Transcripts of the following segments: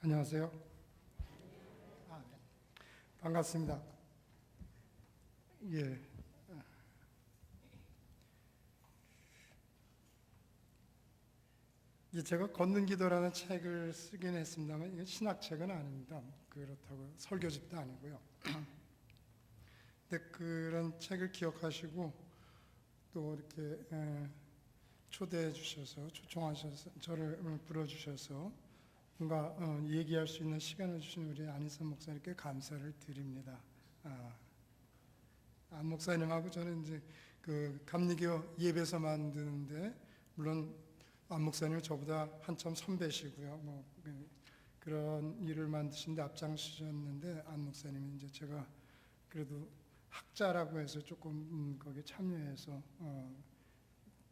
안녕하세요. 네. 반갑습니다. 예. 제가 걷는 기도라는 책을 쓰긴 했습니다만 이게 신학책은 아닙니다. 그렇다고 설교집도 아니고요. 근데 그런 책을 기억하시고 또 이렇게 초대해 주셔서 초청하셔서 저를 불러주셔서 뭔가 얘기할 수 있는 시간을 주신 우리 안희선 목사님께 감사를 드립니다. 안 목사님하고 저는 이제 그 감리교 예배서 만드는데 물론 안 목사님은 저보다 한참 선배시고요. 그런 일을 만드신데 앞장서셨는데 안 목사님이 이제 제가 그래도 학자라고 해서 조금 거기에 참여해서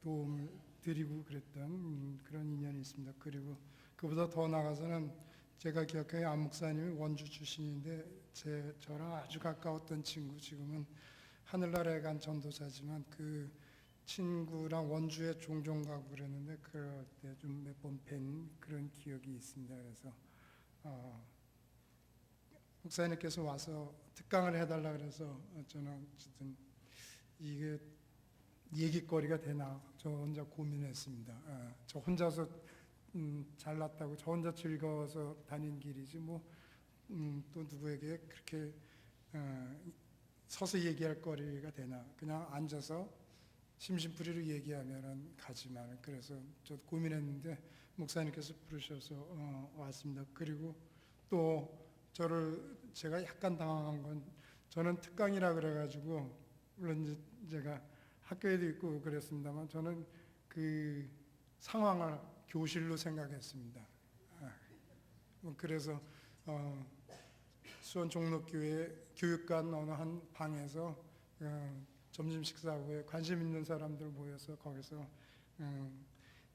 도움을 드리고 그랬던 그런 인연이 있습니다. 그리고 그보다 더 나아가서는 제가 기억하기에 안 목사님이 원주 출신인데 저랑 아주 가까웠던 친구, 지금은 하늘나라에 간 전도사지만 그 친구랑 원주에 종종 가고 그랬는데 그럴 때 좀 몇 번 뵌 그런 기억이 있습니다. 그래서 목사님께서 와서 특강을 해달라 그래서 저는 어쨌든 이게 얘기거리가 되나 저 혼자 고민했습니다. 저 혼자서 잘났다고 저 혼자 즐거워서 다닌 길이지 또 누구에게 그렇게 서서 얘기할 거리가 되나, 그냥 앉아서 심심풀이로 얘기하면은 가지만. 그래서 저 고민했는데 목사님께서 부르셔서 왔습니다. 그리고 또 제가 약간 당황한 건, 저는 특강이라 그래가지고 물론 이제 제가 학교에도 있고 그랬습니다만 저는 그 상황을 교실로 생각했습니다. 그래서 수원 종로교회 교육관 어느 한 방에서 점심 식사 후에 관심 있는 사람들 모여서 거기서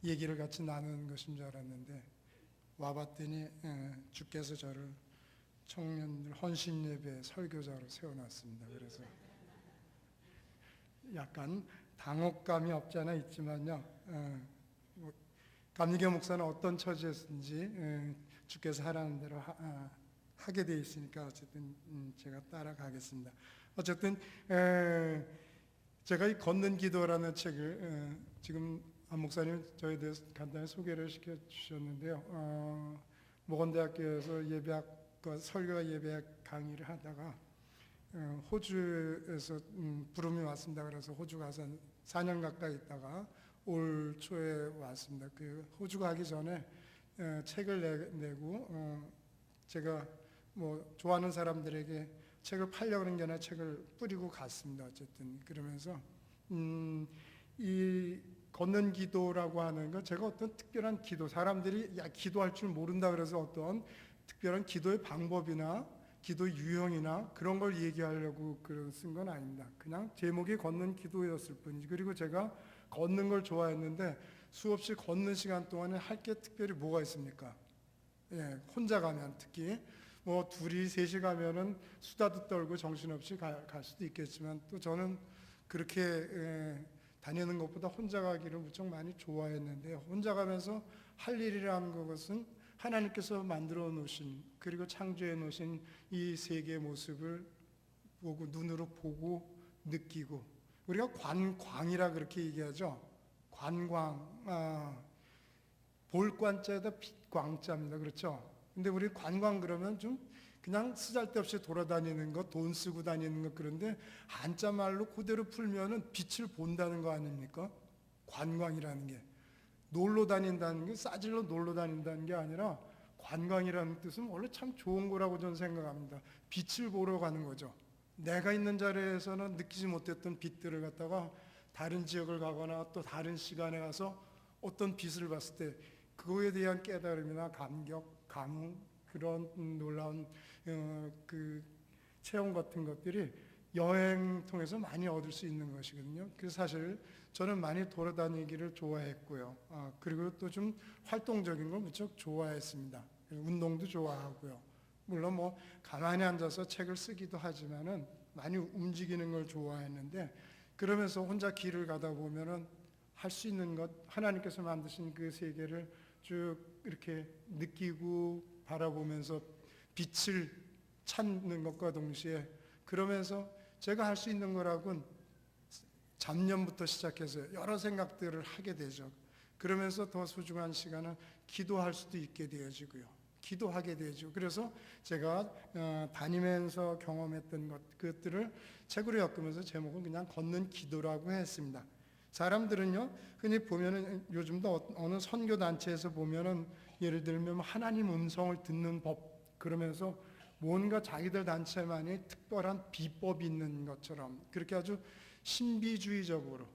얘기를 같이 나누는 것인 줄 알았는데 와봤더니 주께서 저를 청년들 헌신 예배 설교자로 세워놨습니다. 그래서 약간 당혹감이 없지 않아 있지만요. 감리교 목사는 어떤 처지였는지 주께서 하라는 대로 하게 돼 있으니까 어쨌든 제가 따라가겠습니다. 어쨌든 제가 이 걷는 기도라는 책을 지금 안 목사님 저에 대해서 간단히 소개를 시켜주셨는데요. 모건대학교에서 예배학과 설교와 예배학 강의를 하다가 호주에서 부름이 왔습니다. 그래서 호주 가서 4년 가까이 있다가 올 초에 왔습니다. 그 호주 가기 전에 책을 내고 제가 좋아하는 사람들에게 책을 팔려고 하는 게 아니라 책을 뿌리고 갔습니다. 어쨌든 그러면서 이 걷는 기도라고 하는 건 제가 어떤 특별한 기도, 사람들이 기도할 줄 모른다 그래서 어떤 특별한 기도의 방법이나 기도 유형이나 그런 걸 얘기하려고 쓴 건 아닙니다. 그냥 제목이 걷는 기도였을 뿐이지. 그리고 제가 걷는 걸 좋아했는데 수없이 걷는 시간 동안에 할 게 특별히 뭐가 있습니까? 혼자 가면 특히 둘이 셋이 가면은 수다도 떨고 정신없이 갈 수도 있겠지만 또 저는 그렇게 다니는 것보다 혼자 가기를 무척 많이 좋아했는데, 혼자 가면서 할 일이라는 것은 하나님께서 만들어 놓으신 그리고 창조해 놓으신 이 세계의 모습을 눈으로 보고 느끼고, 우리가 관광이라 그렇게 얘기하죠. 관광, 볼관자에다 빛광자입니다. 그렇죠? 근데 우리 관광 그러면 좀 그냥 쓰잘데없이 돌아다니는 것, 돈 쓰고 다니는 것, 그런데 한자 말로 그대로 풀면은 빛을 본다는 거 아닙니까? 관광이라는 게 놀러 다닌다는 게 싸질러 놀러 다닌다는 게 아니라 관광이라는 뜻은 원래 참 좋은 거라고 저는 생각합니다. 빛을 보러 가는 거죠. 내가 있는 자리에서는 느끼지 못했던 빛들을 갖다가 다른 지역을 가거나 또 다른 시간에 가서 어떤 빛을 봤을 때 그거에 대한 깨달음이나 감격, 감흥, 그런 놀라운 그 체험 같은 것들이 여행 통해서 많이 얻을 수 있는 것이거든요. 그래서 사실 저는 많이 돌아다니기를 좋아했고요. 그리고 또 좀 활동적인 걸 무척 좋아했습니다. 운동도 좋아하고요. 물론 가만히 앉아서 책을 쓰기도 하지만은 많이 움직이는 걸 좋아했는데, 그러면서 혼자 길을 가다 보면은 할 수 있는 것, 하나님께서 만드신 그 세계를 쭉 이렇게 느끼고 바라보면서 빛을 찾는 것과 동시에 그러면서 제가 할 수 있는 거라고는 잡념부터 시작해서 여러 생각들을 하게 되죠. 그러면서 더 소중한 시간은 기도할 수도 있게 되어지고요. 기도하게 되죠. 그래서 제가 다니면서 경험했던 그것들을 책으로 엮으면서 제목은 그냥 걷는 기도라고 했습니다. 사람들은요, 흔히 보면은 요즘도 어느 선교 단체에서 보면은 예를 들면 하나님 음성을 듣는 법 그러면서 뭔가 자기들 단체만의 특별한 비법이 있는 것처럼 그렇게 아주 신비주의적으로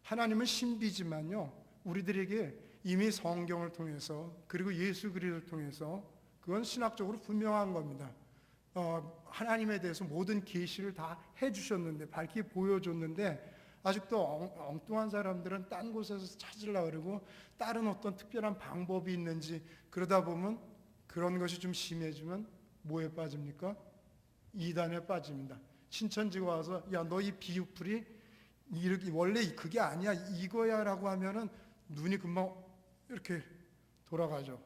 하나님은 신비지만요, 우리들에게 이미 성경을 통해서 그리고 예수 그리스도를 통해서 그건 신학적으로 분명한 겁니다. 하나님에 대해서 모든 계시를 다 해주셨는데 밝히 보여줬는데 아직도 엉뚱한 사람들은 딴 곳에서 찾으려고 그러고 다른 어떤 특별한 방법이 있는지 그러다 보면 그런 것이 좀 심해지면 뭐에 빠집니까? 이단에 빠집니다. 신천지가 와서 야, 너 이 비유풀이 원래 그게 아니야 이거야 라고 하면은 눈이 금방 이렇게 돌아가죠.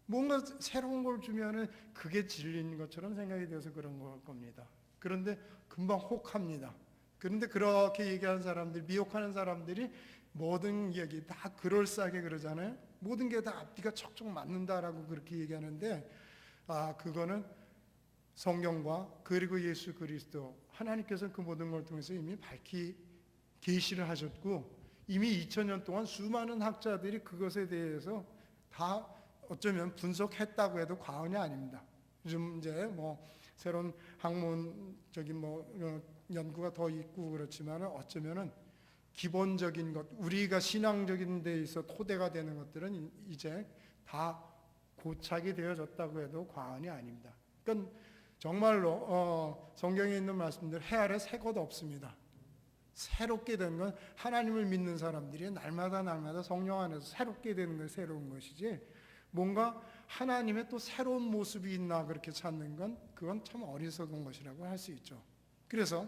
뭔가 새로운 걸 주면은 그게 진리인 것처럼 생각이 돼서 그런 걸 겁니다. 그런데 금방 혹합니다. 그런데 그렇게 얘기하는 사람들, 미혹하는 사람들이 모든 얘기 다 그럴싸하게 그러잖아요. 모든 게 다 앞뒤가 척척 맞는다라고 그렇게 얘기하는데 그거는 성경과 그리고 예수 그리스도 하나님께서는 그 모든 걸 통해서 이미 밝히 계시를 하셨고 이미 2000년 동안 수많은 학자들이 그것에 대해서 다 어쩌면 분석했다고 해도 과언이 아닙니다. 요즘 이제 뭐 새로운 학문적인 연구가 더 있고 그렇지만 어쩌면은 기본적인 것, 우리가 신앙적인 데 있어 토대가 되는 것들은 이제 다 고착이 되어졌다고 해도 과언이 아닙니다. 그러니까 정말로 성경에 있는 말씀들 해 아래 새 것 없습니다. 새롭게 된 건 하나님을 믿는 사람들이 날마다 성령 안에서 새롭게 되는 건 새로운 것이지 뭔가 하나님의 또 새로운 모습이 있나 그렇게 찾는 건 그건 참 어리석은 것이라고 할 수 있죠. 그래서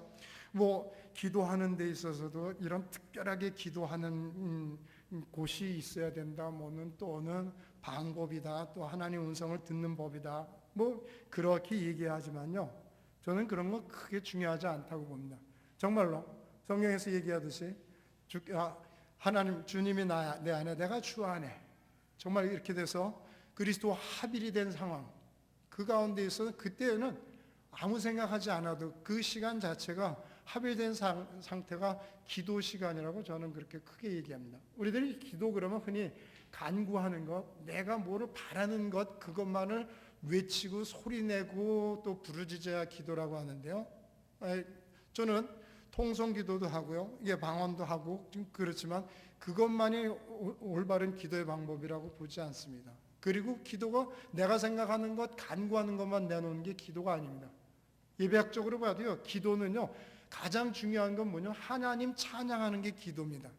기도하는 데 있어서도 이런 특별하게 기도하는 곳이 있어야 된다. 또는 방법이다. 또 하나님 음성을 듣는 법이다. 그렇게 얘기하지만요. 저는 그런 거 크게 중요하지 않다고 봅니다. 정말로 성경에서 얘기하듯이 하나님 주님이 내 안에 내가 주 안에 정말 이렇게 돼서 그리스도와 합일이 된 상황 그 가운데 있어서 그때는 아무 생각하지 않아도 그 시간 자체가 합일된 상태가 기도 시간이라고 저는 그렇게 크게 얘기합니다. 우리들이 기도 그러면 흔히 간구하는 것, 내가 뭐를 바라는 것 그것만을 외치고 소리내고 또 부르짖어야 기도라고 하는데요. 저는 통성기도도 하고요. 이게 방언도 하고 그렇지만 그것만이 올바른 기도의 방법이라고 보지 않습니다. 그리고 기도가 내가 생각하는 것, 간구하는 것만 내놓는 게 기도가 아닙니다. 예배학적으로 봐도요. 기도는요. 가장 중요한 건 뭐냐? 하나님 찬양하는 게 기도입니다.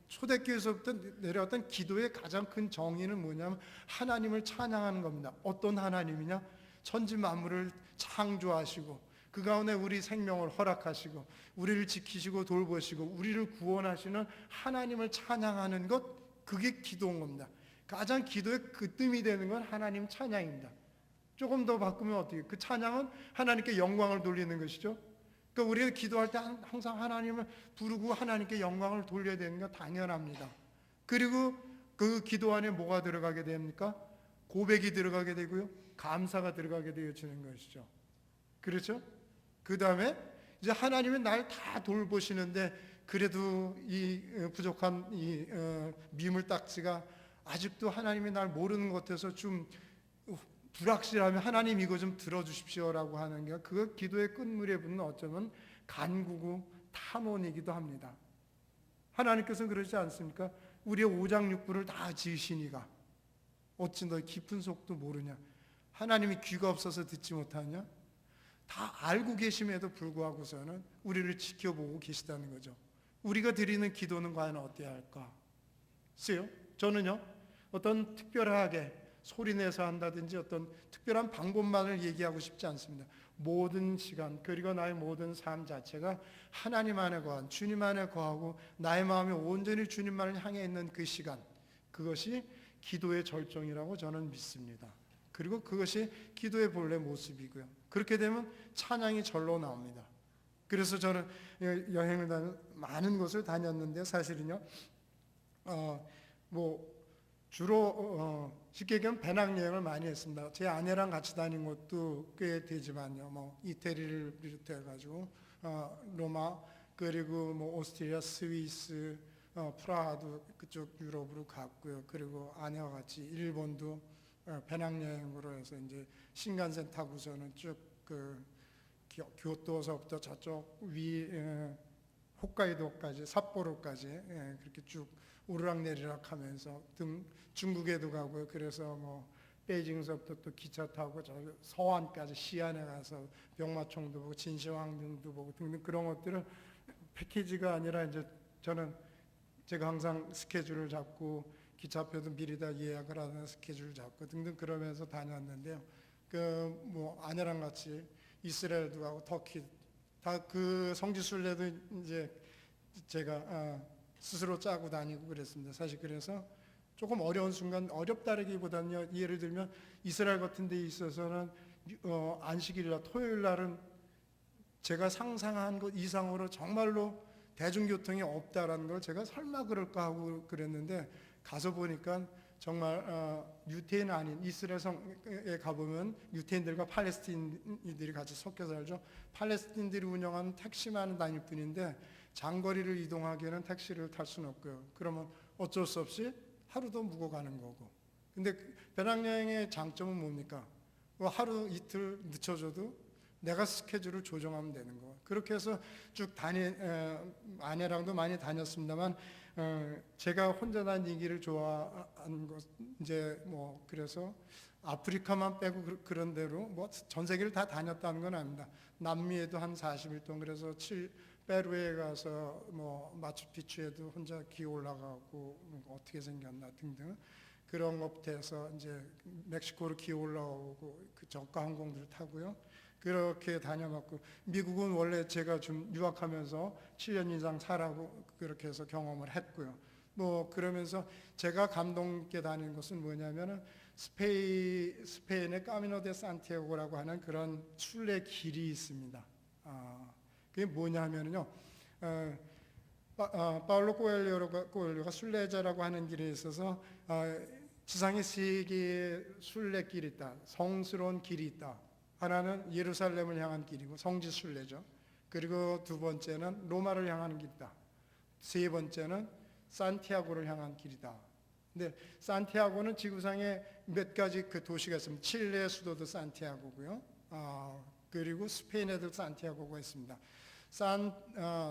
초대교회에서부터 내려왔던 기도의 가장 큰 정의는 뭐냐면 하나님을 찬양하는 겁니다. 어떤 하나님이냐? 천지 만물을 창조하시고 그 가운데 우리 생명을 허락하시고 우리를 지키시고 돌보시고 우리를 구원하시는 하나님을 찬양하는 것 그게 기도인 겁니다. 가장 기도의 그뜸이 되는 건 하나님 찬양입니다. 조금 더 바꾸면 어떻게? 그 찬양은 하나님께 영광을 돌리는 것이죠. 그러니까 우리가 기도할 때 항상 하나님을 부르고 하나님께 영광을 돌려야 되는 거 당연합니다. 그리고 그 기도 안에 뭐가 들어가게 됩니까? 고백이 들어가게 되고요. 감사가 들어가게 되어지는 것이죠. 그렇죠? 그 다음에 이제 하나님이 날 다 돌보시는데 그래도 이 부족한 이 미물딱지가 아직도 하나님이 날 모르는 것 같아서 좀 불확실하면 하나님 이거 좀 들어주십시오라고 하는 게 그 기도의 끝물에 붙는 어쩌면 간구고 탄원이기도 합니다. 하나님께서는 그러지 않습니까? 우리의 오장육부를 다 지으시니가 어찌 너 깊은 속도 모르냐? 하나님이 귀가 없어서 듣지 못하냐? 다 알고 계심에도 불구하고서는 우리를 지켜보고 계시다는 거죠. 우리가 드리는 기도는 과연 어때야 할까? 글쎄요. 저는요. 어떤 특별하게 소리내서 한다든지 어떤 특별한 방법만을 얘기하고 싶지 않습니다. 모든 시간 그리고 나의 모든 삶 자체가 하나님 안에 거한 주님 안에 거하고 나의 마음이 온전히 주님만을 향해 있는 그 시간 그것이 기도의 절정이라고 저는 믿습니다. 그리고 그것이 기도의 본래 모습이고요. 그렇게 되면 찬양이 절로 나옵니다. 그래서 저는 여행을 많은 곳을 다녔는데 사실은요, 뭐 주로 쉽게 얘기하면 배낭여행을 많이 했습니다. 제 아내랑 같이 다닌 것도 꽤 되지만요. 뭐 이태리를 비롯해가지고 로마, 그리고 뭐 오스트리아, 스위스, 프라하도 그쪽 유럽으로 갔고요. 그리고 아내와 같이 일본도 배낭여행으로 해서 이제 신간센 타고서는 쭉 그 교토서부터 저쪽 홋카이도까지, 삿포로까지 그렇게 쭉 오르락내리락 하면서 중국에도 가고요. 그래서 뭐 베이징서부터 또 기차 타고 저 서안까지 시안에 가서 병마총도 보고 진시황릉도 보고 등등 그런 것들을 패키지가 아니라 이제 저는 제가 항상 스케줄을 잡고 기차표도 미리 다 예약을 하는 스케줄을 잡고 등등 그러면서 다녔는데요. 그 뭐 아내랑 같이 이스라엘도 가고 터키 다 그 성지순례도 이제 제가 스스로 짜고 다니고 그랬습니다. 사실 그래서 조금 어려운 순간, 어렵다라기보다는요, 예를 들면 이스라엘 같은 데 있어서는 안식일이나 토요일 날은 제가 상상한 것 이상으로 정말로 대중교통이 없다라는 걸 제가 설마 그럴까 하고 그랬는데 가서 보니까 정말 유태인 아닌 이스라엘 성에 가보면 유태인들과 팔레스틴인들이 같이 섞여 살죠. 팔레스틴들이 운영하는 택시만 다닐 뿐인데 장거리를 이동하기에는 택시를 탈 수는 없고요. 그러면 어쩔 수 없이 하루도 묵어 가는 거고. 근데 배낭여행의 장점은 뭡니까? 하루 이틀 늦춰줘도 내가 스케줄을 조정하면 되는 거. 그렇게 해서 쭉 아내랑도 많이 다녔습니다만 제가 혼자 다니기를 좋아하는 것 이제 뭐 그래서 아프리카만 빼고 그런 대로 뭐 전 세계를 다 다녔다는 건 아닙니다. 남미에도 한 40일 동안 그래서 페루에 가서 뭐 마추픽추에도 혼자 기어 올라가고 어떻게 생겼나 등등 그런 것부터 해서 이제 멕시코로 기어 올라오고 그 저가 항공들을 타고요. 그렇게 다녀봤고 미국은 원래 제가 좀 유학하면서 7년 이상 살아고 그렇게 해서 경험을 했고요. 뭐 그러면서 제가 감동 있게 다닌 것은 뭐냐면은 스페인의 까미노 데 산티아고라고 하는 그런 순례 길이 있습니다. 그게 뭐냐면요. 파울로 코엘료가 순례자라고 하는 길에 있어서 지상에 세 개의 순례길이 있다. 성스러운 길이 있다. 하나는 예루살렘을 향한 길이고 성지 순례죠. 그리고 두 번째는 로마를 향하는 길이다. 세 번째는 산티아고를 향한 길이다. 근데 산티아고는 지구상에 몇 가지 그 도시가 있습니다. 칠레의 수도도 산티아고고요. 그리고 스페인에도 산티아고가 있습니다.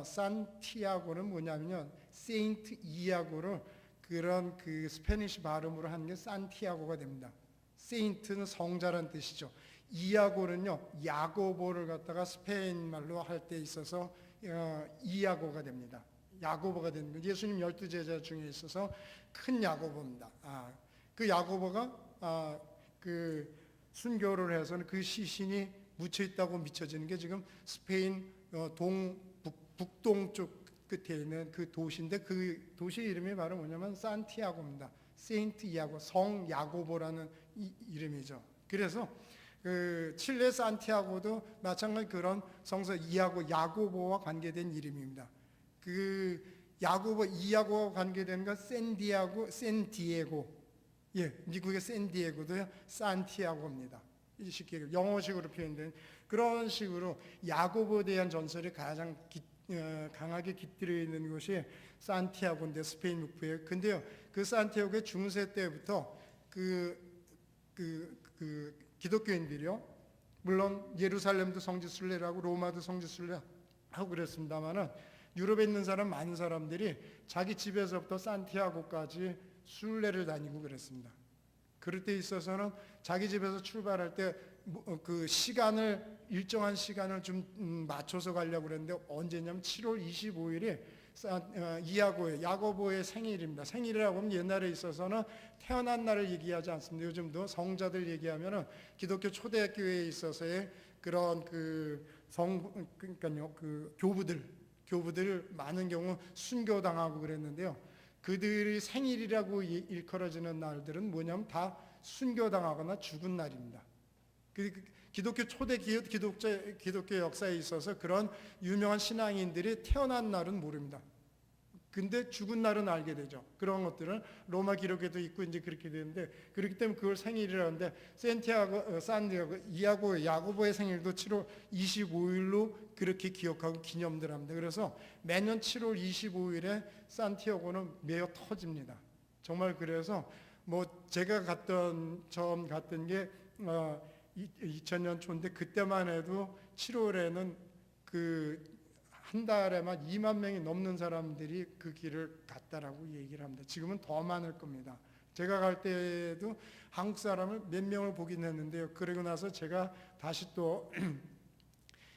산티아고는 뭐냐면요, 세인트 이아고를 그런 그 스페니시 발음으로 하는 게 산티아고가 됩니다. 세인트는 성자란 뜻이죠. 이아고는요, 야고보를 갖다가 스페인 말로 할 때 있어서 이아고가 됩니다. 야고보가 되는 거예요. 예수님 12제자 중에 있어서 큰 야고보입니다. 그 야고보가 그 순교를 해서는 그 시신이 묻혀 있다고 미쳐지는 게 지금 스페인 북동쪽 끝에 있는 그 도시인데 그 도시 이름이 바로 뭐냐면 산티아고입니다. 세인트 이아고, 성 야고보라는 이름이죠. 그래서 그 칠레 산티아고도 마찬가지 그런 성서 이아고, 야고보와 관계된 이름입니다. 그 야고보, 이아고와 관계된 건 샌디에고, 예, 미국의 샌디에고도요, 산티아고입니다. 쉽게 영어식으로 표현된 그런 식으로 야고보에 대한 전설이 가장 강하게 깃들여 있는 곳이 산티아고인데 스페인 북부에. 근데요, 그 산티아고의 중세 때부터 기독교인들이요, 물론 예루살렘도 성지순례라고 로마도 성지순례하고 그랬습니다만은 유럽에 있는 많은 사람들이 자기 집에서부터 산티아고까지 순례를 다니고 그랬습니다. 그럴 때 있어서는 자기 집에서 출발할 때 그 일정한 시간을 좀 맞춰서 가려고 그랬는데 언제냐면 7월 25일이 야고보의 생일입니다. 생일이라고 하면 옛날에 있어서는 태어난 날을 얘기하지 않습니다. 요즘도 성자들 얘기하면은 기독교 초대교회에 있어서의 그런 그러니까요, 그 교부들 많은 경우 순교당하고 그랬는데요. 그들이 생일이라고 일컬어지는 날들은 뭐냐면 다 순교당하거나 죽은 날입니다. 기독교 초대 기독교 역사에 있어서 그런 유명한 신앙인들이 태어난 날은 모릅니다. 근데 죽은 날은 알게 되죠. 그런 것들은 로마 기록에도 있고 이제 그렇게 되는데, 그렇기 때문에 그걸 생일이라는데, 산디아고, 야고보의 생일도 7월 25일로 그렇게 기억하고 기념들 합니다. 그래서 매년 7월 25일에 산티아고는 매어 터집니다. 정말. 그래서 뭐 제가 처음 갔던 게 2000년 초인데, 그때만 해도 7월에는 한 달에만 2만 명이 넘는 사람들이 그 길을 갔다라고 얘기를 합니다. 지금은 더 많을 겁니다. 제가 갈 때도 한국 사람을 몇 명을 보긴 했는데요. 그러고 나서 제가 다시 또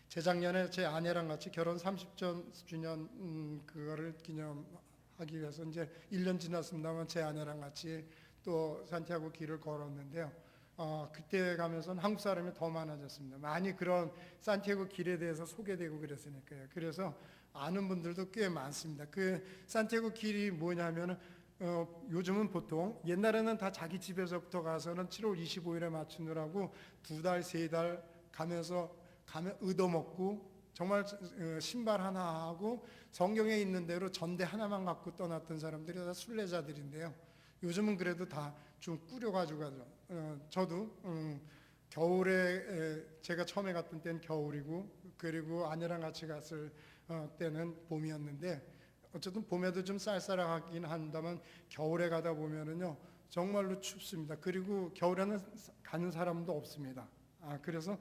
재작년에 제 아내랑 같이 결혼 30주년 그거를 기념하기 위해서 이제 1년 지났습니다만 제 아내랑 같이 또 산티아고 길을 걸었는데요. 그때 가면서는 한국 사람이 더 많아졌습니다. 많이 그런 산티아고 길에 대해서 소개되고 그랬으니까요. 그래서 아는 분들도 꽤 많습니다. 그 산티아고 길이 뭐냐면은 요즘은 보통, 옛날에는 다 자기 집에서부터 가서는 7월 25일에 맞추느라고 2달, 3달 가면 얻어먹고 정말 신발 하나 하고 성경에 있는 대로 전대 하나만 갖고 떠났던 사람들이 다 순례자들인데요. 요즘은 그래도 다 좀 꾸려가지고 가죠. 저도 겨울에 제가 처음에 갔던 때는 겨울이고, 그리고 아내랑 같이 갔을 때는 봄이었는데, 어쨌든 봄에도 좀 쌀쌀하긴 한다면 겨울에 가다 보면은요 정말로 춥습니다. 그리고 겨울에는 가는 사람도 없습니다. 그래서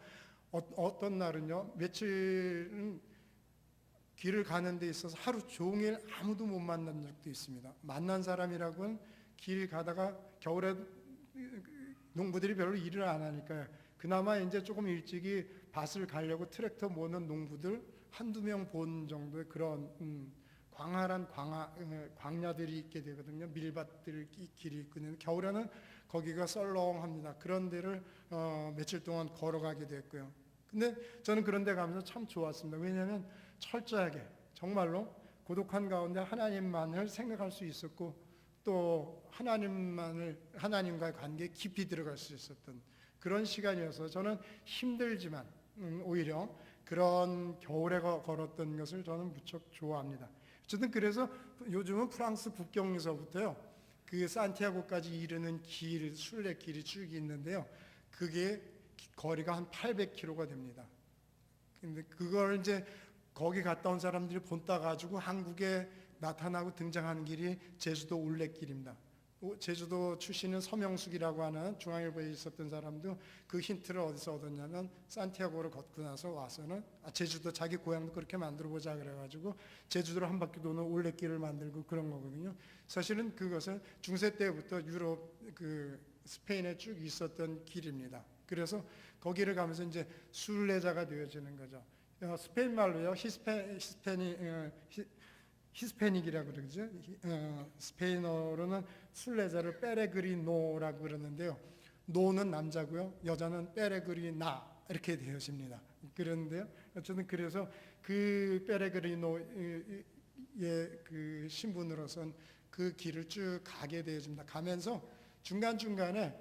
어떤 날은요 며칠은 길을 가는 데 있어서 하루 종일 아무도 못 만난 적도 있습니다. 만난 사람이라고는 길 가다가 겨울에 농부들이 별로 일을 안 하니까요. 그나마 이제 조금 일찍이 밭을 가려고 트랙터 모는 농부들 한두 명 본 정도의 그런 광활한 광야들이 있게 되거든요. 밀밭들 길이 있거든요. 겨울에는 거기가 썰렁합니다. 그런 데를 며칠 동안 걸어가게 됐고요. 근데 저는 그런 데 가면서 참 좋았습니다. 왜냐하면 철저하게 정말로 고독한 가운데 하나님만을 생각할 수 있었고, 또 하나님과의 관계에 깊이 들어갈 수 있었던 그런 시간이어서 저는 힘들지만 오히려 그런 겨울에 걸었던 것을 저는 무척 좋아합니다. 어쨌든 그래서 요즘은 프랑스 국경에서부터요 그 산티아고까지 이르는 순례길이 쭉 있는데요. 그게 거리가 한 800km가 됩니다. 근데 그걸 이제 거기 갔다 온 사람들이 본따 가지고 한국에 나타나고 등장하는 길이 제주도 올레길입니다. 제주도 출신은 서명숙이라고 하는 중앙일보에 있었던 사람도 그 힌트를 어디서 얻었냐면 산티아고를 걷고 나서 와서는 제주도 자기 고향도 그렇게 만들어 보자 그래가지고 제주도를 한 바퀴 도는 올레길을 만들고 그런 거거든요. 사실은 그것은 중세 때부터 유럽 스페인에 쭉 있었던 길입니다. 그래서 거기를 가면서 이제 순례자가 되어지는 거죠. 스페인 말로요 히스패닉이라고 그러죠. 스페인어로는 순례자를 페레그리노라고 그러는데요. 노는 남자고요. 여자는 페레그리나 이렇게 되어집니다. 그런데요. 어쨌든 그래서 그 페레그리노의 그 신분으로선 그 길을 쭉 가게 되어집니다. 가면서 중간중간에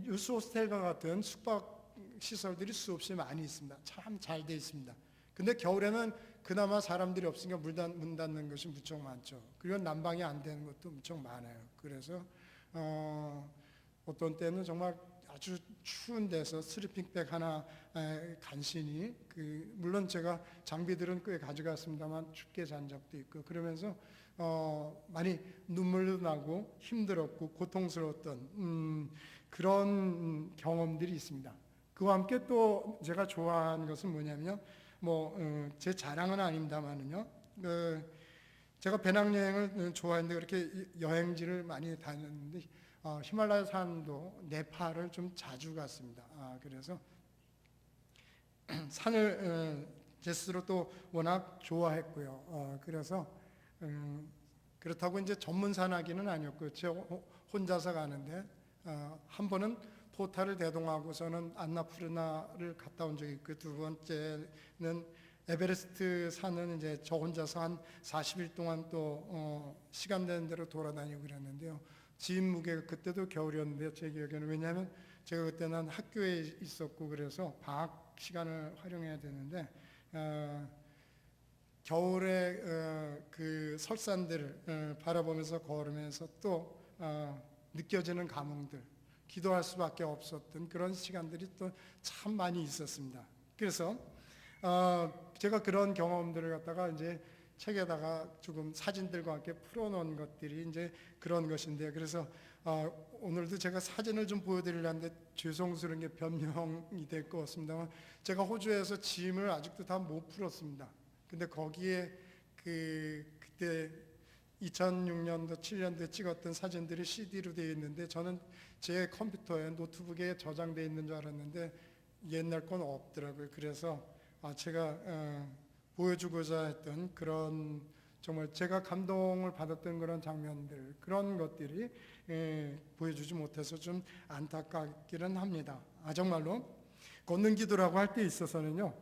유스 호스텔과 같은 숙박 시설들이 수없이 많이 있습니다. 참 잘 돼 있습니다. 근데 겨울에는 그나마 사람들이 없으니까 문 닫는 것이 무척 많죠. 그리고 난방이 안 되는 것도 무척 많아요. 그래서 어떤 때는 정말 아주 추운 데서 슬리핑백 하나 간신히 물론 제가 장비들은 꽤 가져갔습니다만 춥게 잔 적도 있고, 그러면서 많이 눈물도 나고 힘들었고 고통스러웠던 그런 경험들이 있습니다. 그와 함께 또 제가 좋아하는 것은 뭐냐면요, 제 자랑은 아닙니다만은요, 제가 배낭여행을 좋아했는데 그렇게 여행지를 많이 다녔는데 히말라야 산도 네팔을 좀 자주 갔습니다. 그래서 산을 제 스스로 또 워낙 좋아했고요. 그래서 그렇다고 이제 전문 산악인은 아니었고요. 제 혼자서 가는데 한 번은 포타를 대동하고서는 안나푸르나를 갔다 온 적이 있고, 두 번째는 에베레스트 산은 이제 저 혼자서 한 40일 동안 또 시간 되는 대로 돌아다니고 그랬는데요. 지인 무게가 그때도 겨울이었는데요. 제 기억에는. 왜냐하면 제가 그때는 학교에 있었고 그래서 방학 시간을 활용해야 되는데 겨울에 그 설산들을 바라보면서 걸으면서 또 느껴지는 감흥들, 기도할 수밖에 없었던 그런 시간들이 또 참 많이 있었습니다. 그래서 제가 그런 경험들을 갖다가 이제 책에다가 조금 사진들과 함께 풀어놓은 것들이 이제 그런 것인데요. 그래서 오늘도 제가 사진을 좀 보여드리려는데 죄송스러운 게 변명이 될 것 같습니다만, 제가 호주에서 짐을 아직도 다 못 풀었습니다. 근데 거기에 그때 2006년도 7년도에 찍었던 사진들이 CD로 되어 있는데, 저는 제 컴퓨터에 노트북에 저장되어 있는 줄 알았는데 옛날 건 없더라고요. 그래서 제가 보여주고자 했던 그런 정말 제가 감동을 받았던 그런 장면들, 그런 것들이 보여주지 못해서 좀 안타깝기는 합니다. 정말로 걷는 기도라고 할 때 있어서는요,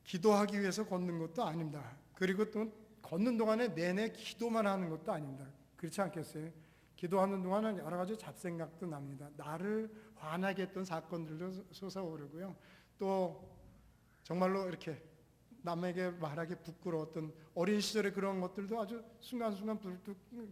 기도하기 위해서 걷는 것도 아닙니다. 그리고 또 걷는 동안에 내내 기도만 하는 것도 아닙니다. 그렇지 않겠어요? 기도하는 동안은 여러 가지 잡생각도 납니다. 나를 화나게 했던 사건들도 솟아오르고요. 또 정말로 이렇게 남에게 말하기 부끄러웠던 어린 시절의 그런 것들도 아주 순간순간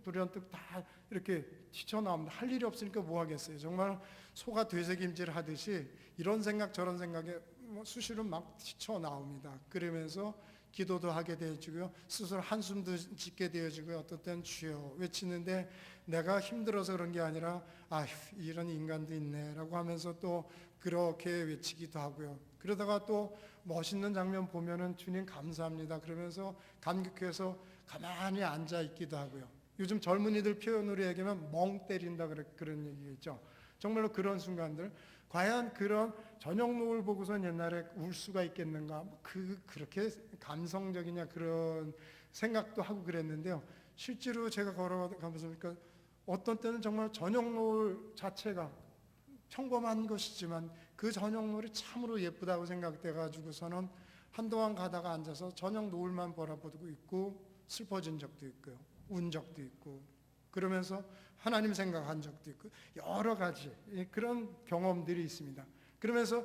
불현듯 다 이렇게 튀쳐나옵니다. 할 일이 없으니까 뭐 하겠어요. 정말 소가 되새김질 하듯이 이런 생각 저런 생각에 수시로 막 튀쳐나옵니다. 그러면서 기도도 하게 되어지고요. 스스로 한숨도 짓게 되어지고요. 어떤 때는 주여 외치는데 내가 힘들어서 그런 게 아니라 아휴 이런 인간도 있네 라고 하면서 또 그렇게 외치기도 하고요. 그러다가 또 멋있는 장면 보면은 주님 감사합니다 그러면서 감격해서 가만히 앉아 있기도 하고요. 요즘 젊은이들 표현으로 얘기하면 멍 때린다 그런 얘기가 있죠. 정말로 그런 순간들, 과연 그런 저녁 노을 보고선 옛날에 울 수가 있겠는가, 그렇게 감성적이냐 그런 생각도 하고 그랬는데요. 실제로 제가 걸어가면서 보니까 어떤 때는 정말 저녁 노을 자체가 평범한 것이지만 그 저녁 노을이 참으로 예쁘다고 생각돼 가지고서는 한동안 가다가 앉아서 저녁 노을만 바라보고 있고 슬퍼진 적도 있고요. 운 적도 있고 그러면서 하나님 생각한 적도 있고 여러 가지 그런 경험들이 있습니다. 그러면서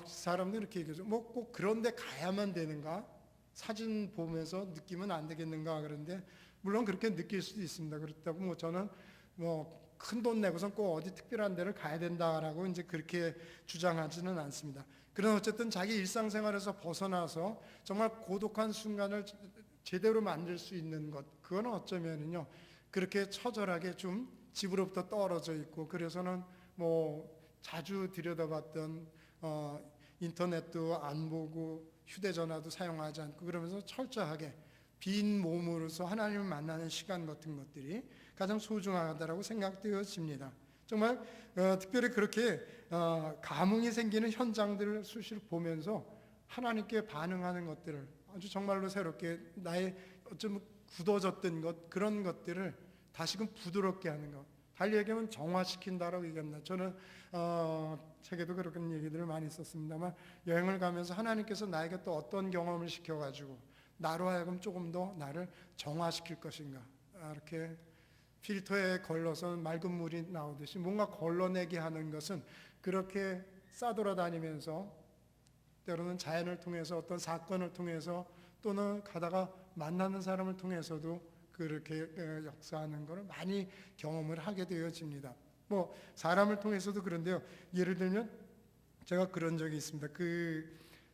사람들이 이렇게 얘기하죠. 뭐 꼭 그런 데 가야만 되는가? 사진 보면서 느끼면 안 되겠는가? 그런데 물론 그렇게 느낄 수도 있습니다. 그렇다고 뭐 저는 뭐 큰 돈 내고선 꼭 어디 특별한 데를 가야 된다라고 이제 그렇게 주장하지는 않습니다. 그러나 어쨌든 자기 일상생활에서 벗어나서 정말 고독한 순간을 제대로 만들 수 있는 것, 그건 어쩌면은요 그렇게 처절하게 좀 집으로부터 떨어져 있고, 그래서는 뭐 자주 들여다봤던 인터넷도 안 보고 휴대전화도 사용하지 않고 그러면서 철저하게 빈 몸으로서 하나님을 만나는 시간 같은 것들이 가장 소중하다라고 생각되어집니다. 정말 특별히 그렇게 감흥이 생기는 현장들을 수시로 보면서 하나님께 반응하는 것들을 아주 정말로 새롭게 나의 어쩌면 굳어졌던 것, 그런 것들을 다시금 부드럽게 하는 것, 달리 얘기하면 정화시킨다라고 얘기합니다. 저는 책에도 그런 얘기들을 많이 썼습니다만, 여행을 가면서 하나님께서 나에게 또 어떤 경험을 시켜가지고 나로 하여금 조금 더 나를 정화시킬 것인가, 이렇게 필터에 걸러서 맑은 물이 나오듯이 뭔가 걸러내게 하는 것은 그렇게 싸돌아다니면서 때로는 자연을 통해서 어떤 사건을 통해서 또는 가다가 만나는 사람을 통해서도 그렇게 역사하는 것을 많이 경험을 하게 되어집니다. 뭐 사람을 통해서도 그런데요. 예를 들면 제가 그런 적이 있습니다.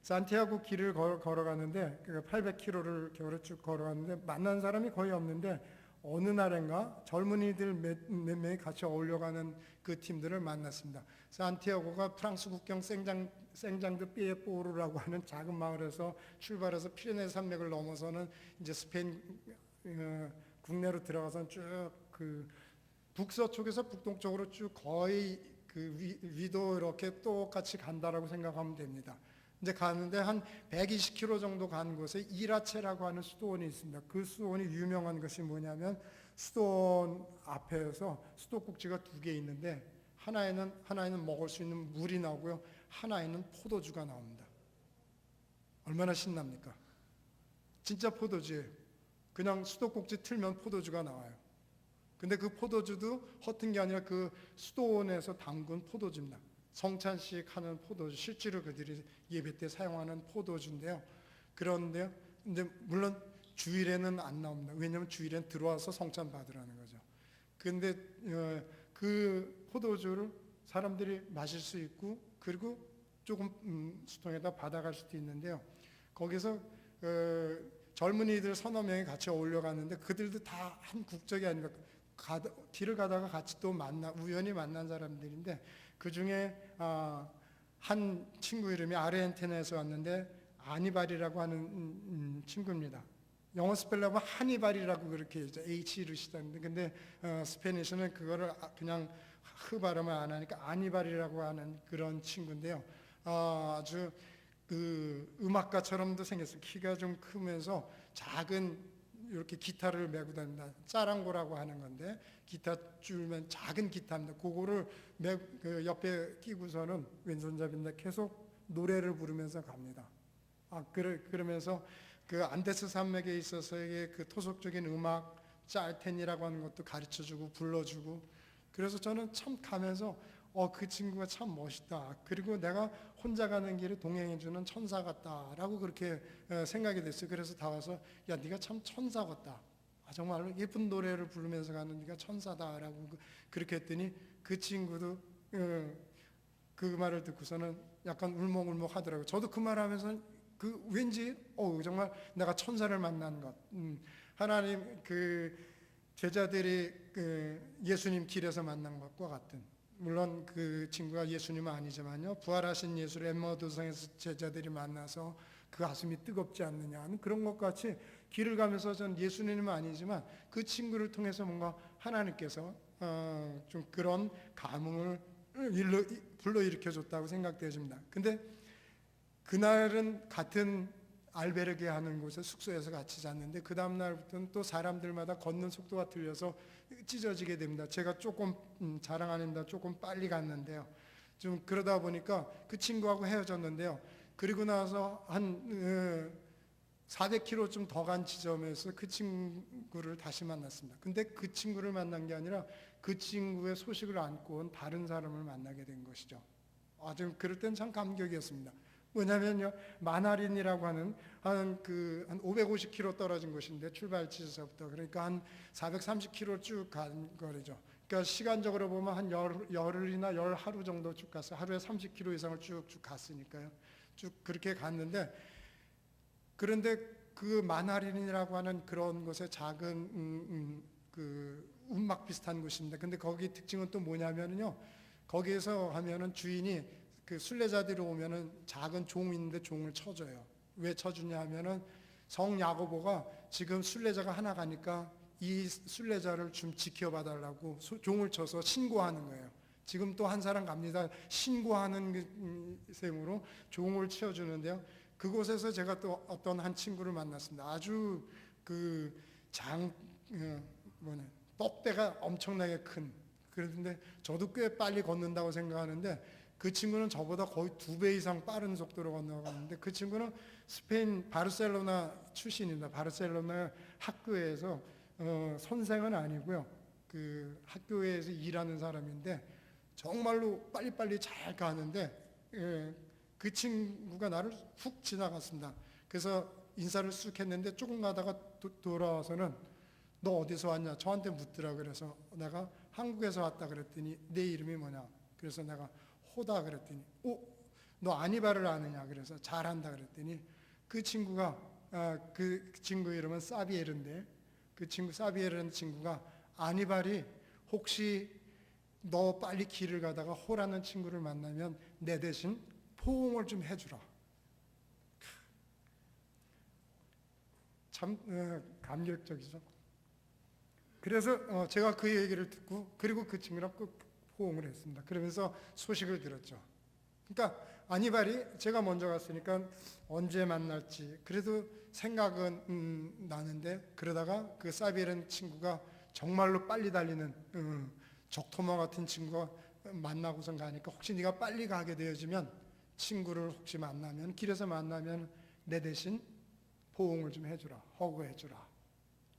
산티아고 길을 걸어가는데 800km를 겨울에 쭉 걸어갔는데 만난 사람이 거의 없는데 어느 날인가 젊은이들 몇 명이 같이 어울려가는 그 팀들을 만났습니다. 산티아고가 프랑스 국경 생장드 피에포르라고 하는 작은 마을에서 출발해서 피레네 산맥을 넘어서는 이제 스페인 국내로 들어가서 쭉 북서쪽에서 북동쪽으로 쭉 거의 위도 이렇게 똑같이 간다라고 생각하면 됩니다. 이제 가는데 한 120km 정도 간 곳에 이라체라고 하는 수도원이 있습니다. 그 수도원이 유명한 것이 뭐냐면 수도원 앞에서 수도꼭지가 2개 있는데 하나에는 먹을 수 있는 물이 나오고요. 하나에는 포도주가 나옵니다. 얼마나 신납니까? 진짜 포도주예요. 그냥 수도꼭지 틀면 포도주가 나와요. 근데 그 포도주도 허튼 게 아니라 그 수도원에서 담근 포도주입니다. 성찬식 하는 포도주, 실제로 그들이 예배 때 사용하는 포도주인데요. 그런데요, 근데 물론 주일에는 안 나옵니다. 왜냐하면 주일엔 들어와서 성찬 받으라는 거죠. 근데 그 포도주를 사람들이 마실 수 있고, 그리고 조금 수통에다 받아갈 수도 있는데요. 거기서 젊은이들 서너 명이 같이 어울려 갔는데 그들도 다 한 국적이 아니라 길을 가다가 같이 또 우연히 만난 사람들인데, 그 중에 한 친구 이름이 아르헨티나에서 왔는데 아니발이라고 하는 친구입니다. 영어 스펠러가 하니발이라고 그렇게 H를 시작하는데, 근데 스페니쉬는 그거를 그냥 발음을 안 하니까 아니발이라고 하는 그런 친구인데요. 아주 그 음악가처럼도 생겼어요. 키가 좀 크면서 작은 이렇게 기타를 메고 다닙니다. 짜랑고라고 하는 건데, 기타 줄면 작은 기타입니다. 그거를 그 옆에 끼고서는 왼손잡이인데 계속 노래를 부르면서 갑니다. 그러면서 그 안데스 산맥에 있어서의 그 토속적인 음악, 짤텐이라고 하는 것도 가르쳐주고 불러주고, 그래서 저는 참 가면서 그 친구가 참 멋있다. 그리고 내가 혼자 가는 길에 동행해주는 천사 같다라고 그렇게 생각이 됐어요. 그래서 다 와서 야, 네가 참 천사 같다. 정말로 예쁜 노래를 부르면서 가는 네가 천사다라고 그렇게 했더니 그 친구도 그 말을 듣고서는 약간 울먹울먹 하더라고요. 저도 그 말하면서 그 왠지 정말 내가 천사를 만난 것. 하나님 그 제자들이 그 예수님 길에서 만난 것과 같은, 물론 그 친구가 예수님은 아니지만요, 부활하신 예수를 엠마오스성에서 제자들이 만나서 그 가슴이 뜨겁지 않느냐 하는 그런 것 같이 길을 가면서 전 예수님은 아니지만 그 친구를 통해서 뭔가 하나님께서 좀 그런 감흥을 불러일으켜 줬다고 생각되어집니다. 근데 그날은 같은 알베르게 하는 곳에 숙소에서 같이 잤는데, 그 다음 날부터는 또 사람들마다 걷는 속도가 틀려서 찢어지게 됩니다. 제가 조금 자랑 아닙니다. 조금 빨리 갔는데요. 좀 그러다 보니까 그 친구하고 헤어졌는데요. 그리고 나서 한 400km 좀 더 간 지점에서 그 친구를 다시 만났습니다. 근데 그 친구를 만난 게 아니라 그 친구의 소식을 안고 온 다른 사람을 만나게 된 것이죠. 아주 그럴 땐 참 감격이었습니다. 뭐냐면요, 마나린이라고 하는 한 550km 떨어진 곳인데, 출발지에서부터 그러니까 한 430km 쭉 간 거리죠. 그러니까 시간적으로 보면 한 열흘이나 열하루 정도 쭉 갔어요. 하루에 30km 이상을 쭉쭉 갔으니까요. 쭉 그렇게 갔는데, 그런데 그 마나린이라고 하는 그런 곳에 작은 그 움막 비슷한 곳입니다. 근데 거기 특징은 또 뭐냐면요, 거기에서 하면은 주인이 그 순례자들이 오면은 작은 종이 있는데 종을 쳐줘요. 왜 쳐주냐 하면은 성 야고보가 지금 순례자가 하나 가니까 이 순례자를 좀 지켜봐 달라고 종을 쳐서 신고하는 거예요. 지금 또 한 사람 갑니다. 신고하는 셈으로 종을 치워주는데요. 그곳에서 제가 또 어떤 한 친구를 만났습니다. 아주 그 뻑대가 엄청나게 큰, 그런데 저도 꽤 빨리 걷는다고 생각하는데 그 친구는 저보다 거의 2배 이상 빠른 속도로 건너가는데, 그 친구는 스페인 바르셀로나 출신입니다. 바르셀로나 학교에서 선생은 아니고요, 그 학교에서 일하는 사람인데 정말로 빨리빨리 잘 가는데, 그 친구가 나를 훅 지나갔습니다. 그래서 인사를 쓱 했는데 조금 가다가 돌아와서는 너 어디서 왔냐 저한테 묻더라. 그래서 내가 한국에서 왔다 그랬더니 내 이름이 뭐냐, 그래서 내가 호다 그랬더니 너 아니발을 아느냐, 그래서 잘한다 그랬더니 그 친구가 그 친구 이름은 사비에르인데, 그 친구 사비에르는 친구가 아니발이 혹시 너 빨리 길을 가다가 호라는 친구를 만나면 내 대신 포옹을 좀 해주라. 참 감격적이죠. 그래서 제가 그 얘기를 듣고 그리고 그 친구랑 꼭 포옹을 했습니다. 그러면서 소식을 들었죠. 그러니까 아니발이 제가 먼저 갔으니까 언제 만날지 그래도 생각은 나는데, 그러다가 그 사비에른 친구가 정말로 빨리 달리는 적토마 같은 친구가 만나고선 가니까 혹시 네가 빨리 가게 되어지면 친구를 혹시 만나면 길에서 만나면 내 대신 포옹을 좀 해주라, 허구해주라.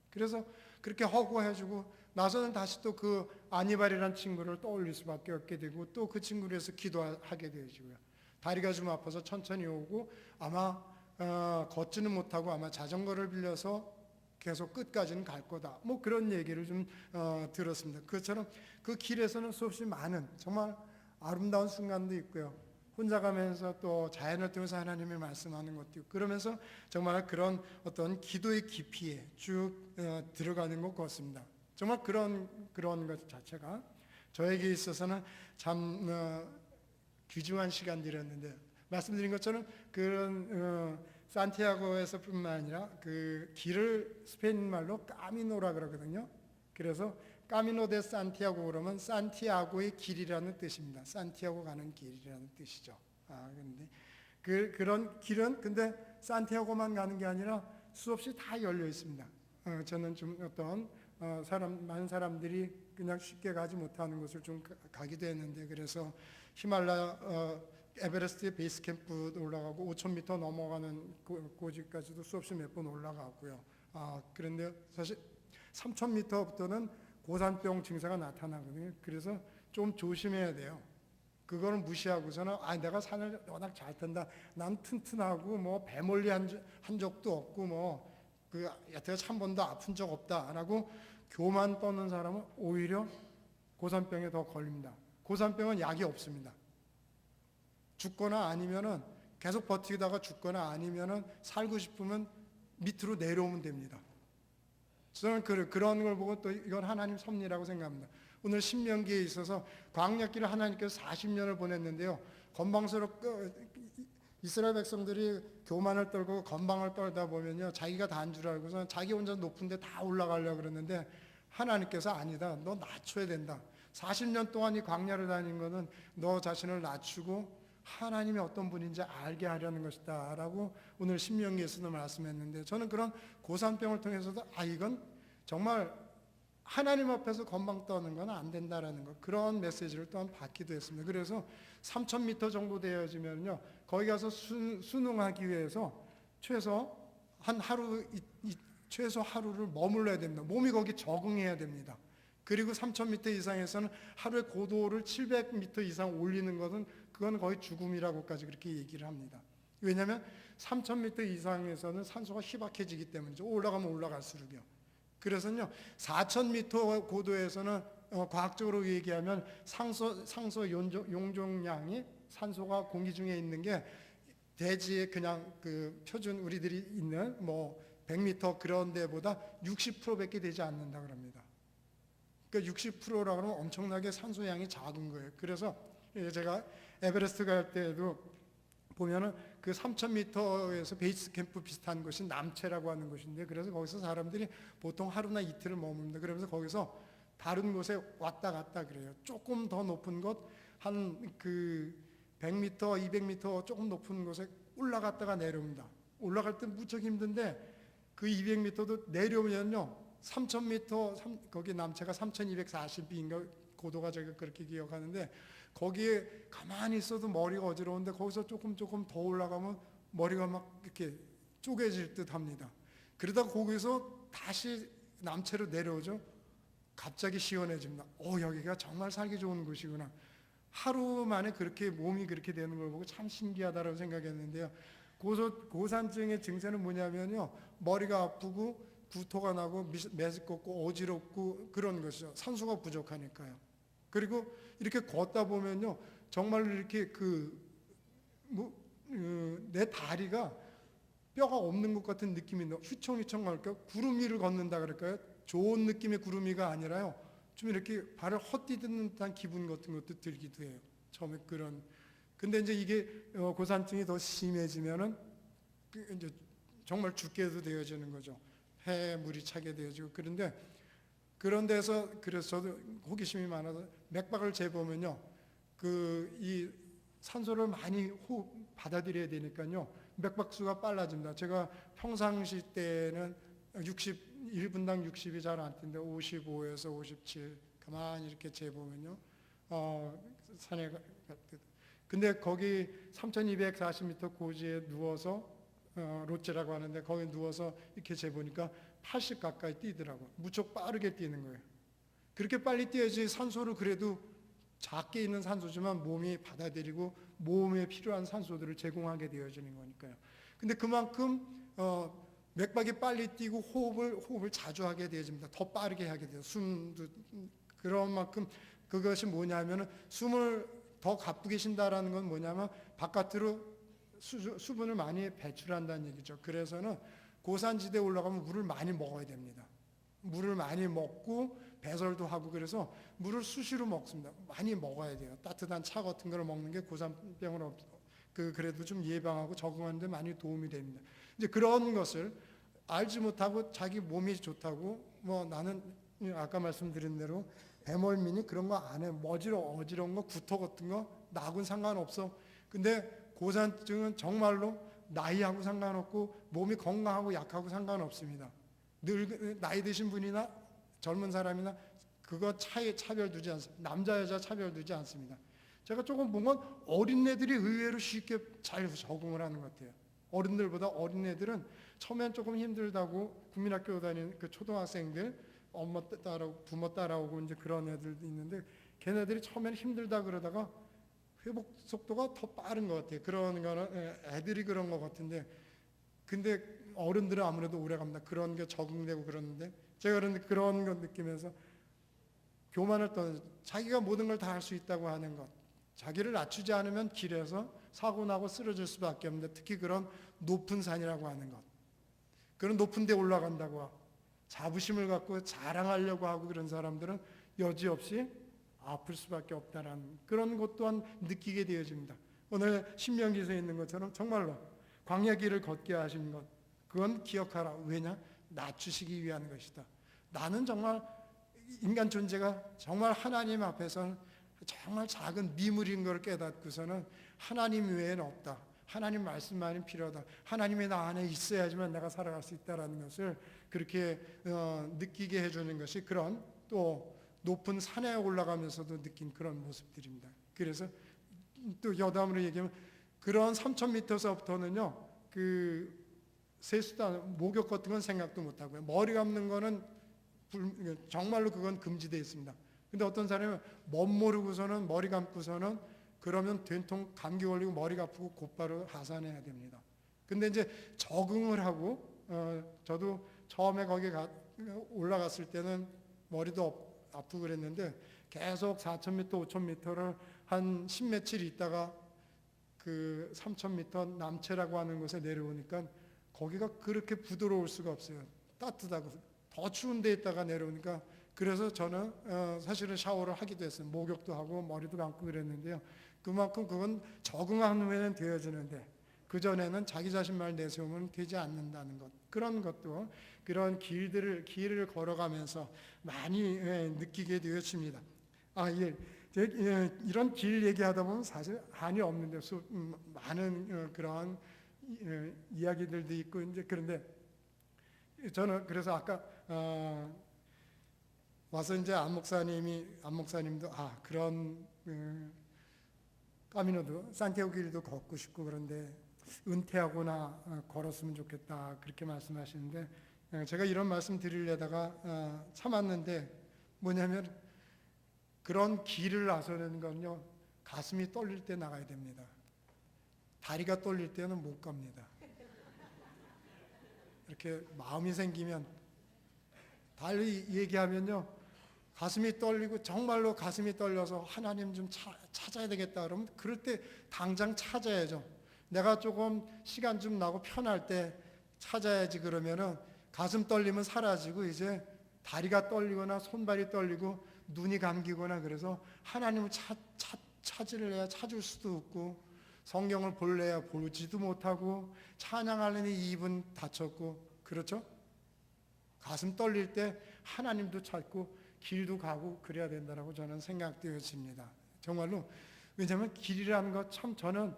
그래서 그렇게 허구해주고 나서는 다시 또 그 아니발이라는 친구를 떠올릴 수밖에 없게 되고 또 그 친구를 위해서 기도하게 되어지고요. 다리가 좀 아파서 천천히 오고 아마 걷지는 못하고 아마 자전거를 빌려서 계속 끝까지는 갈 거다. 뭐 그런 얘기를 좀 들었습니다. 그것처럼 그 길에서는 수없이 많은 정말 아름다운 순간도 있고요. 혼자 가면서 또 자연을 통해서 하나님의 말씀하는 것도 있고 그러면서 정말 그런 어떤 기도의 깊이에 쭉 들어가는 것 같습니다. 정말 그런 것 자체가 저에게 있어서는 참 귀중한 시간들이었는데 말씀드린 것처럼 그런 산티아고에서뿐만 아니라 그 길을 스페인 말로 까미노라 그러거든요. 그래서 까미노 데 산티아고 그러면 산티아고의 길이라는 뜻입니다. 산티아고 가는 길이라는 뜻이죠. 근데 그런 길은 근데 산티아고만 가는 게 아니라 수없이 다 열려 있습니다. 저는 좀 어떤 많은 사람들이 그냥 쉽게 가지 못하는 곳을 좀 가기도 했는데 그래서 히말라야 에베레스트의 베이스 캠프도 올라가고 5,000m 넘어가는 고지까지도 수없이 몇 번 올라가고요. 그런데 사실 3,000m부터는 고산병 증세가 나타나거든요. 그래서 좀 조심해야 돼요. 그거는 무시하고서는 내가 산을 워낙 잘 탄다. 난 튼튼하고 뭐 배멀리 한 적도 없고 뭐 여태까지 한 번도 아픈 적 없다라고 교만 떠는 사람은 오히려 고산병에 더 걸립니다. 고산병은 약이 없습니다. 죽거나 아니면은 계속 버티다가 죽거나 아니면은 살고 싶으면 밑으로 내려오면 됩니다. 저는 그런 걸 보고 또 이건 하나님 섭리라고 생각합니다. 오늘 신명기에 있어서 광야길을 하나님께서 40년을 보냈는데요. 이스라엘 백성들이 교만을 떨고 건방을 떨다 보면요. 자기가 다인 줄 알고서 자기 혼자 높은 데 다 올라가려고 그러는데 하나님께서 아니다. 너 낮춰야 된다. 40년 동안 이 광야를 다닌 것은 너 자신을 낮추고 하나님이 어떤 분인지 알게 하려는 것이다 라고 오늘 신명기에서도 말씀했는데 저는 그런 고산병을 통해서도 이건 정말 하나님 앞에서 건방 떠는 건 안 된다라는 것 그런 메시지를 또한 받기도 했습니다. 그래서 3,000m 정도 되어지면요 거기 가서 순응하기 위해서 최소 하루를 머물러야 됩니다. 몸이 거기 적응해야 됩니다. 그리고 3,000m 이상에서는 하루에 고도를 700m 이상 올리는 것은 그건 거의 죽음이라고까지 그렇게 얘기를 합니다. 왜냐하면 3,000m 이상에서는 산소가 희박해지기 때문이죠. 올라가면 올라갈수록요. 그래서요 4,000m 고도에서는 과학적으로 얘기하면 상소 용종량이 산소가 공기 중에 있는 게 대지에 그냥 그 표준 우리들이 있는 뭐 100m 그런 데보다 60%밖에 되지 않는다 그럽니다. 그러니까 60%라 그러면 엄청나게 산소량이 작은 거예요. 그래서 제가 에베레스트 갈 때도 보면은 그 3,000m에서 베이스 캠프 비슷한 곳이 남체라고 하는 곳인데 그래서 거기서 사람들이 보통 하루나 이틀을 머뭅니다. 그러면서 거기서 다른 곳에 왔다 갔다 그래요. 조금 더 높은 곳 한 그 100m, 200m 조금 높은 곳에 올라갔다가 내려옵니다. 올라갈 때 무척 힘든데 그 200m도 내려오면요 3,000m 거기 남체가 3,240b인가 고도가 제가 그렇게 기억하는데 거기에 가만히 있어도 머리가 어지러운데 거기서 조금 더 올라가면 머리가 막 이렇게 쪼개질 듯 합니다. 그러다 거기서 다시 남체로 내려오죠. 갑자기 시원해집니다. 여기가 정말 살기 좋은 곳이구나. 하루 만에 그렇게 몸이 그렇게 되는 걸 보고 참 신기하다고 생각했는데요. 고산증의 증세는 뭐냐면요. 머리가 아프고 구토가 나고 메스껍고 어지럽고 그런 것이죠. 산소가 부족하니까요. 그리고 이렇게 걷다 보면요, 정말 이렇게 내 다리가 뼈가 없는 것 같은 느낌이 휘청휘청 갈까요? 구름 위를 걷는다 그럴까요? 좋은 느낌의 구름 위가 아니라요, 좀 이렇게 발을 헛디디는 듯한 기분 같은 것도 들기도 해요. 처음에 근데 이제 이게 고산증이 더 심해지면은 이제 정말 죽게도 되어지는 거죠. 해에 물이 차게 되어지고 그런 데서 그래서 저도 호기심이 많아서 맥박을 재보면요, 이 산소를 많이 받아들여야 되니까요, 맥박수가 빨라집니다. 제가 평상시 때는 1분당 60이 잘 안 뛰는데 55에서 57 가만히 이렇게 재보면요, 산에 근데 거기 3,240m 고지에 누워서 롯제라고 하는데 거기 누워서 이렇게 재보니까 80 가까이 뛰더라고. 무척 빠르게 뛰는 거예요. 그렇게 빨리 뛰어야지 산소를 그래도 작게 있는 산소지만 몸이 받아들이고 몸에 필요한 산소들을 제공하게 되어지는 거니까요. 근데 그만큼 맥박이 빨리 뛰고 호흡을 자주 하게 되어집니다. 더 빠르게 하게 돼요. 숨도 그런 만큼 그것이 뭐냐면은 숨을 더 가쁘게 쉰다라는 건 뭐냐면 바깥으로 수분을 많이 배출한다는 얘기죠. 그래서는 고산지대에 올라가면 물을 많이 먹어야 됩니다. 물을 많이 먹고 배설도 하고 그래서 물을 수시로 먹습니다. 많이 먹어야 돼요. 따뜻한 차 같은 걸 먹는 게 고산병을 그래도 좀 예방하고 적응하는 데 많이 도움이 됩니다. 이제 그런 것을 알지 못하고 자기 몸이 좋다고 뭐 나는 아까 말씀드린 대로 배멀미니 그런 거 안 해. 어지러운 거 구토 같은 거 나하고는 상관없어. 근데 고산증은 정말로 나이하고 상관없고 몸이 건강하고 약하고 상관없습니다. 나이 드신 분이나 젊은 사람이나 그거 차별 두지 않습니다. 남자 여자 차별 두지 않습니다. 제가 조금 본 건 어린애들이 의외로 쉽게 잘 적응을 하는 것 같아요. 어른들보다 어린애들은 처음엔 조금 힘들다고 국민학교 다니는 그 초등학생들 엄마 따라오고 부모 따라오고 이제 그런 애들도 있는데 걔네들이 처음엔 힘들다 그러다가 회복 속도가 더 빠른 것 같아요. 그런 거는 애들이 그런 것 같은데 근데 어른들은 아무래도 오래 갑니다. 그런 게 적응되고 그러는데 제가 그런 거 느끼면서 교만을 떠나서 자기가 모든 걸 다 할 수 있다고 하는 것, 자기를 낮추지 않으면 길에서 사고 나고 쓰러질 수밖에 없는데 특히 그런 높은 산이라고 하는 것, 그런 높은 데 올라간다고 자부심을 갖고 자랑하려고 하고 그런 사람들은 여지없이 아플 수밖에 없다는 그런 것 또한 느끼게 되어집니다. 오늘 신명기서에 있는 것처럼 정말로 광야 길을 걷게 하신 것, 그건 기억하라. 왜냐? 낮추시기 위한 것이다. 나는 정말 인간 존재가 정말 하나님 앞에서는 정말 작은 미물인 걸 깨닫고서는 하나님 외에는 없다. 하나님 말씀만이 필요하다. 하나님의 나 안에 있어야지만 내가 살아갈 수 있다라는 것을 그렇게 느끼게 해주는 것이 그런 또 높은 산에 올라가면서도 느낀 그런 모습들입니다. 그래서 또 여담으로 얘기하면 그런 3,000m서부터는요 그 세수도 목욕 같은 건 생각도 못 하고요. 머리 감는 거는 정말로 그건 금지되어 있습니다. 근데 어떤 사람은 멋모르고서는 머리 감고서는 그러면 된통 감기 걸리고 머리가 아프고 곧바로 하산해야 됩니다. 근데 이제 적응을 하고 저도 처음에 거기 올라갔을 때는 머리도 아프고 그랬는데 계속 4,000m, 5,000m를 한 10며칠 있다가 그 3,000m 남체라고 하는 곳에 내려오니까 거기가 그렇게 부드러울 수가 없어요. 따뜻하고 더 추운 데 있다가 내려오니까 그래서 저는 사실은 샤워를 하기도 했어요. 목욕도 하고 머리도 감고 그랬는데요. 그만큼 그건 적응한 후에는 되어지는데 그전에는 자기 자신 말 내세우면 되지 않는다는 것. 그런 것도 그런 길을 걸어가면서 많이 느끼게 되어집니다. 이런 길 얘기하다 보면 사실 한이 없는데 많은 그런 이야기들도 있고 이제 그런데 저는 그래서 아까 와서 이제 안 목사님도 그런 까미노도 산티아고 길도 걷고 싶고 그런데 은퇴하거나 걸었으면 좋겠다 그렇게 말씀하시는데 제가 이런 말씀 드리려다가 참았는데 뭐냐면 그런 길을 나서는 건요 가슴이 떨릴 때 나가야 됩니다. 다리가 떨릴 때는 못 갑니다. 이렇게 마음이 생기면 달리 얘기하면요 가슴이 떨리고 정말로 가슴이 떨려서 하나님 좀 찾아야 되겠다 그러면 그럴 때 당장 찾아야죠. 내가 조금 시간 좀 나고 편할 때 찾아야지. 그러면은 가슴 떨리면 사라지고 이제 다리가 떨리거나 손발이 떨리고 눈이 감기거나 그래서 하나님을 찾으려야 찾을 수도 없고 성경을 볼래야 보지도 못하고 찬양하려니 입은 닫혔고 그렇죠? 가슴 떨릴 때 하나님도 찾고 길도 가고 그래야 된다라고 저는 생각되어집니다. 정말로 왜냐하면 길이라는 것 참 저는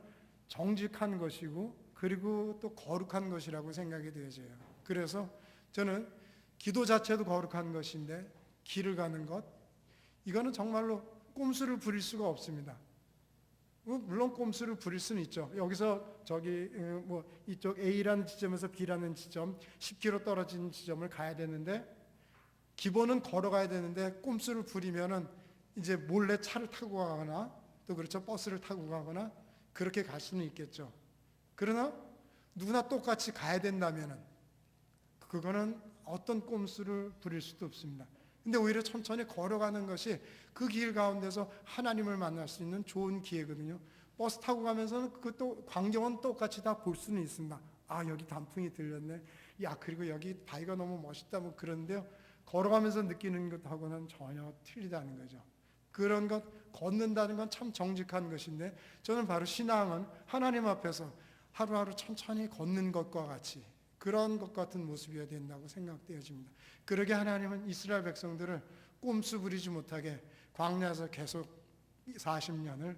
정직한 것이고 그리고 또 거룩한 것이라고 생각이 되어져요. 그래서 저는 기도 자체도 거룩한 것인데 길을 가는 것 이거는 정말로 꼼수를 부릴 수가 없습니다. 물론 꼼수를 부릴 수는 있죠. 여기서 저기 뭐 이쪽 A라는 지점에서 B라는 지점 10km 떨어진 지점을 가야 되는데 기본은 걸어가야 되는데 꼼수를 부리면은 이제 몰래 차를 타고 가거나 또 그렇죠, 버스를 타고 가거나 그렇게 갈 수는 있겠죠. 그러나 누구나 똑같이 가야 된다면은 그거는 어떤 꼼수를 부릴 수도 없습니다. 근데 오히려 천천히 걸어가는 것이 그 길 가운데서 하나님을 만날 수 있는 좋은 기회거든요. 버스 타고 가면서는 그것도 광경은 똑같이 다 볼 수는 있습니다. 아, 여기 단풍이 들렸네. 야, 그리고 여기 바위가 너무 멋있다 뭐 그런데요. 걸어가면서 느끼는 것하고는 전혀 틀리다는 거죠. 그런 것 걷는다는 건 참 정직한 것인데 저는 바로 신앙은 하나님 앞에서 하루하루 천천히 걷는 것과 같이 그런 것 같은 모습이어야 된다고 생각되어집니다. 그러게 하나님은 이스라엘 백성들을 꼼수 부리지 못하게 광야에서 계속 40년을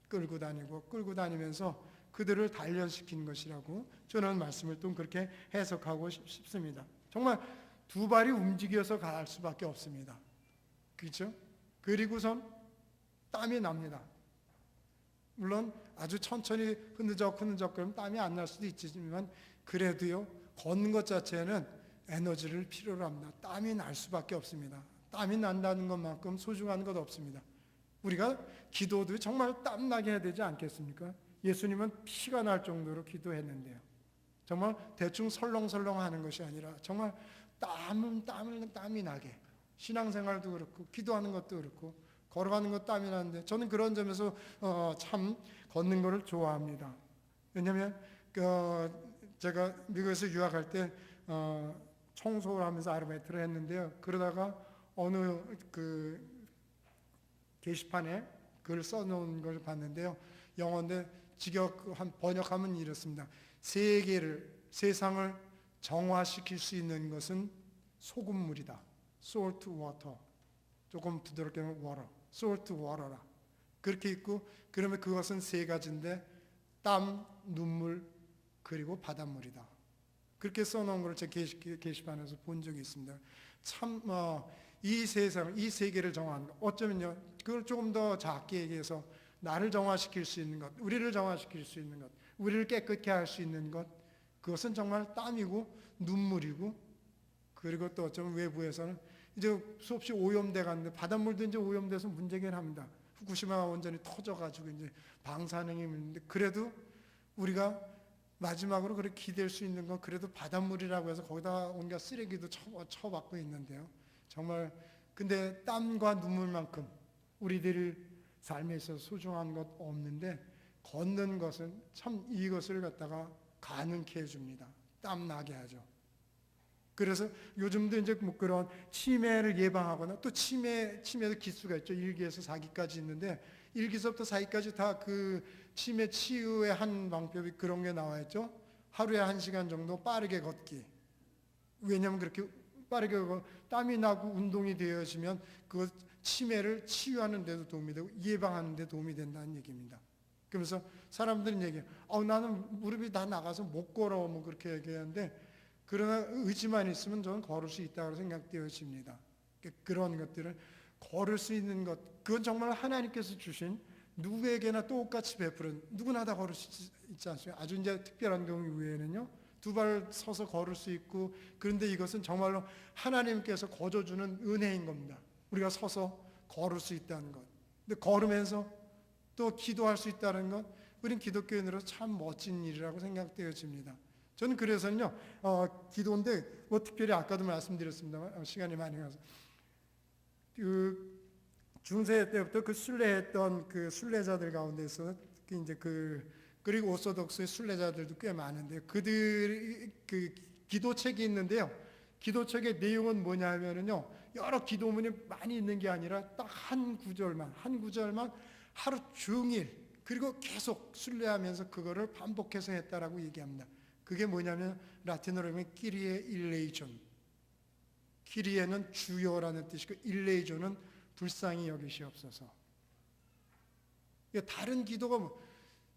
끌고 다니면서 그들을 단련시킨 것이라고 저는 말씀을 또 그렇게 해석하고 싶습니다. 정말 두 발이 움직여서 갈 수밖에 없습니다. 그렇죠? 그리고선 땀이 납니다. 물론 아주 천천히 흐느적 그러면 땀이 안 날 수도 있지만 그래도요, 걷는 것 자체는 에너지를 필요로 합니다. 땀이 날 수밖에 없습니다. 땀이 난다는 것만큼 소중한 것 없습니다. 우리가 기도도 정말 땀나게 해야 되지 않겠습니까? 예수님은 피가 날 정도로 기도했는데요. 정말 대충 설렁설렁 하는 것이 아니라 정말 땀이 나게 신앙생활도 그렇고 기도하는 것도 그렇고 걸어가는 것도 땀이 나는데 저는 그런 점에서 참 걷는 것을 좋아합니다. 왜냐하면 제가 미국에서 유학할 때 청소를 하면서 아르바이트를 했는데요. 그러다가 어느 그 게시판에 글을 써놓은 걸 봤는데요. 영어인데 번역하면 이렇습니다. 세상을 정화시킬 수 있는 것은 소금물이다. salt water. 조금 부드럽게 하면 water. salt water라. 그렇게 있고 그러면 그것은 세 가지인데 땀, 눈물, 그리고 바닷물이다. 그렇게 써놓은 걸 제 게시판에서 본 적이 있습니다. 참 이 세상, 이 세계를 정하는 것, 어쩌면요, 그걸 조금 더 작게 얘기해서 나를 정화시킬 수 있는 것, 우리를 정화시킬 수 있는 것, 우리를 깨끗게 할 수 있는 것, 그것은 정말 땀이고 눈물이고 그리고 또 어쩌면 외부에서는 이제 수없이 오염돼 갔는데 바닷물도 이제 오염돼서 문제긴 합니다. 후쿠시마 원전이 터져가지고 이제 방사능이 있는데 그래도 우리가 마지막으로 그렇게 기댈 수 있는 건 그래도 바닷물이라고 해서 거기다 온갖 쓰레기도 쳐박고 있는데요. 정말 근데 땀과 눈물만큼 우리들 삶에 있어서 소중한 것 없는데 걷는 것은 참 이것을 갖다가 가능케 해줍니다. 땀 나게 하죠. 그래서 요즘도 이제 뭐 그런 치매를 예방하거나 또 치매도 기수가 있죠. 1기에서 4기까지 있는데 1기서부터 4기까지 다 그 치매 치유의 한 방법이 그런 게 나와 있죠. 하루에 1시간 정도 빠르게 걷기. 왜냐하면 그렇게 빠르게 땀이 나고 운동이 되어지면 그 치매를 치유하는 데도 도움이 되고 예방하는 데 도움이 된다는 얘기입니다. 그러면서 사람들은 얘기해요. 나는 무릎이 다 나가서 못 걸어 뭐 그렇게 얘기하는데 그러나 의지만 있으면 저는 걸을 수 있다고 생각되어집니다. 그런 것들을 걸을 수 있는 것, 그건 정말 하나님께서 주신 누구에게나 똑같이 베푸는 누구나 다 걸을 수 있지 않습니까? 아주 이제 특별한 경우 외에는요, 두 발 서서 걸을 수 있고 그런데 이것은 정말로 하나님께서 거저주는 은혜인 겁니다. 우리가 서서 걸을 수 있다는 것. 근데 걸으면서 또 기도할 수 있다는 것, 우린 기독교인으로서 참 멋진 일이라고 생각되어집니다. 저는 그래서는요, 기도인데 뭐 특별히 아까도 말씀드렸습니다만 시간이 많이 가서 그 중세 때부터 그 순례했던 그 순례자들 가운데서 특히 이제 그리고 오소독스의 순례자들도 꽤 많은데 그들이 그 기도책이 있는데요. 기도책의 내용은 뭐냐면은요, 여러 기도문이 많이 있는 게 아니라 딱 한 구절만 하루 종일 그리고 계속 순례하면서 그거를 반복해서 했다라고 얘기합니다. 그게 뭐냐면 라틴어로 하면 키리에 일레이존. 키리에는 주여라는 뜻이고 일레이존은 불쌍히 여기시옵소서. 다른 기도가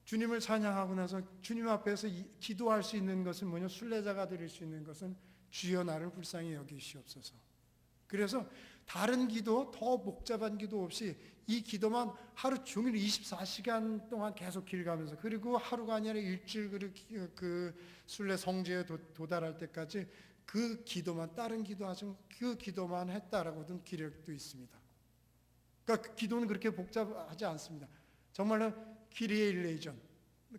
주님을 찬양하고 나서 주님 앞에서 기도할 수 있는 것은 뭐냐? 순례자가 드릴 수 있는 것은 주여 나를 불쌍히 여기시옵소서. 그래서 다른 기도, 더 복잡한 기도 없이 이 기도만 하루 종일 24시간 동안 계속 길가면서, 그리고 하루가 아니라 일주일 그 순례 성지에 도달할 때까지 그 기도만, 다른 기도하지 그 기도만 했다라고 든 기록도 있습니다. 그러니까 그 기도는 그렇게 복잡하지 않습니다. 정말로 키리에 일레이전.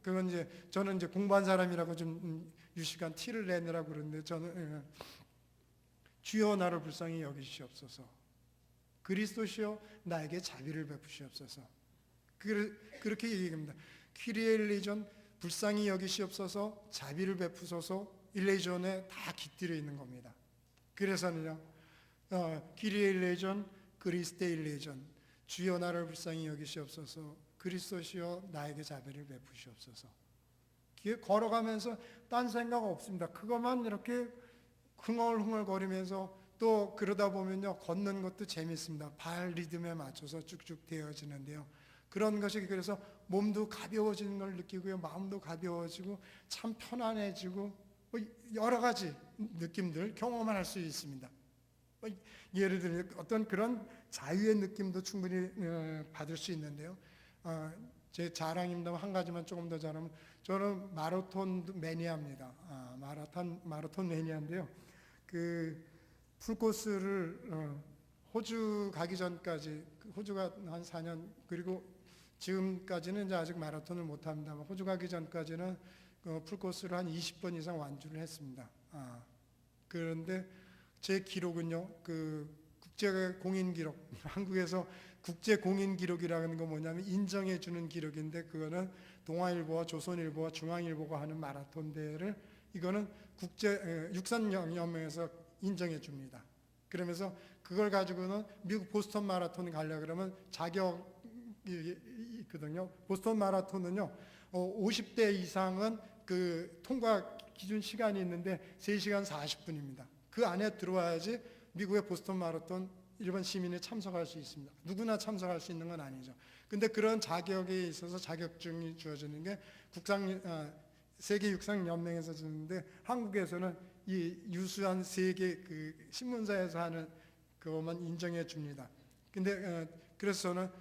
그건 이제 저는 이제 공부한 사람이라고 좀 유식한 티를 내느라고 그러는데, 저는 주여 나를 불쌍히 여기시옵소서, 그리스도시여 나에게 자비를 베푸시옵소서, 그렇게 얘기합니다. 키리에 일레이전, 불쌍히 여기시옵소서, 자비를 베푸소서, 일레이전에 다 깃들여 있는 겁니다. 그래서는요, 키리에 일레이전, 그리스데 일레이전, 주여 나를 불쌍히 여기시옵소서, 그리스도시여 나에게 자비를 베푸시옵소서. 걸어가면서 딴 생각 없습니다. 그것만 이렇게 흥얼흥얼거리면서, 또 그러다 보면요, 걷는 것도 재밌습니다. 발 리듬에 맞춰서 쭉쭉 되어지는데요. 그런 것이, 그래서 몸도 가벼워지는 걸 느끼고요, 마음도 가벼워지고 참 편안해지고 여러 가지 느낌들 경험을 할 수 있습니다. 예를 들어 어떤 그런 자유의 느낌도 충분히 받을 수 있는데요. 제 자랑입니다. 한 가지만 조금 더 잘하면, 저는 마라톤 매니아입니다. 마라톤 매니아인데요. 그 풀코스를 호주 가기 전까지, 호주가 한 4년, 그리고 지금까지는 이제 아직 마라톤을 못 합니다만, 호주 가기 전까지는 풀코스를 한 20번 이상 완주를 했습니다. 그런데 제 기록은요, 그 국제 공인 기록, 한국에서 국제 공인 기록이라는 건 뭐냐면 인정해 주는 기록인데, 그거는 동아일보와 조선일보와 중앙일보가 하는 마라톤 대회를, 이거는 국제 육상연맹에서 인정해 줍니다. 그러면서 그걸 가지고는 미국 보스턴 마라톤 가려 그러면 자격이 있거든요. 보스턴 마라톤은요, 50대 이상은 그 통과 기준 시간이 있는데 3시간 40분입니다. 그 안에 들어와야지 미국의 보스턴 마라톤 일반 시민이 참석할 수 있습니다. 누구나 참석할 수 있는 건 아니죠. 근데 그런 자격에 있어서 자격증이 주어지는 게 세계 육상 연맹에서 주는데, 한국에서는 이 유수한 세계 그 신문사에서 하는 그것만 인정해 줍니다. 근데 그래서 저는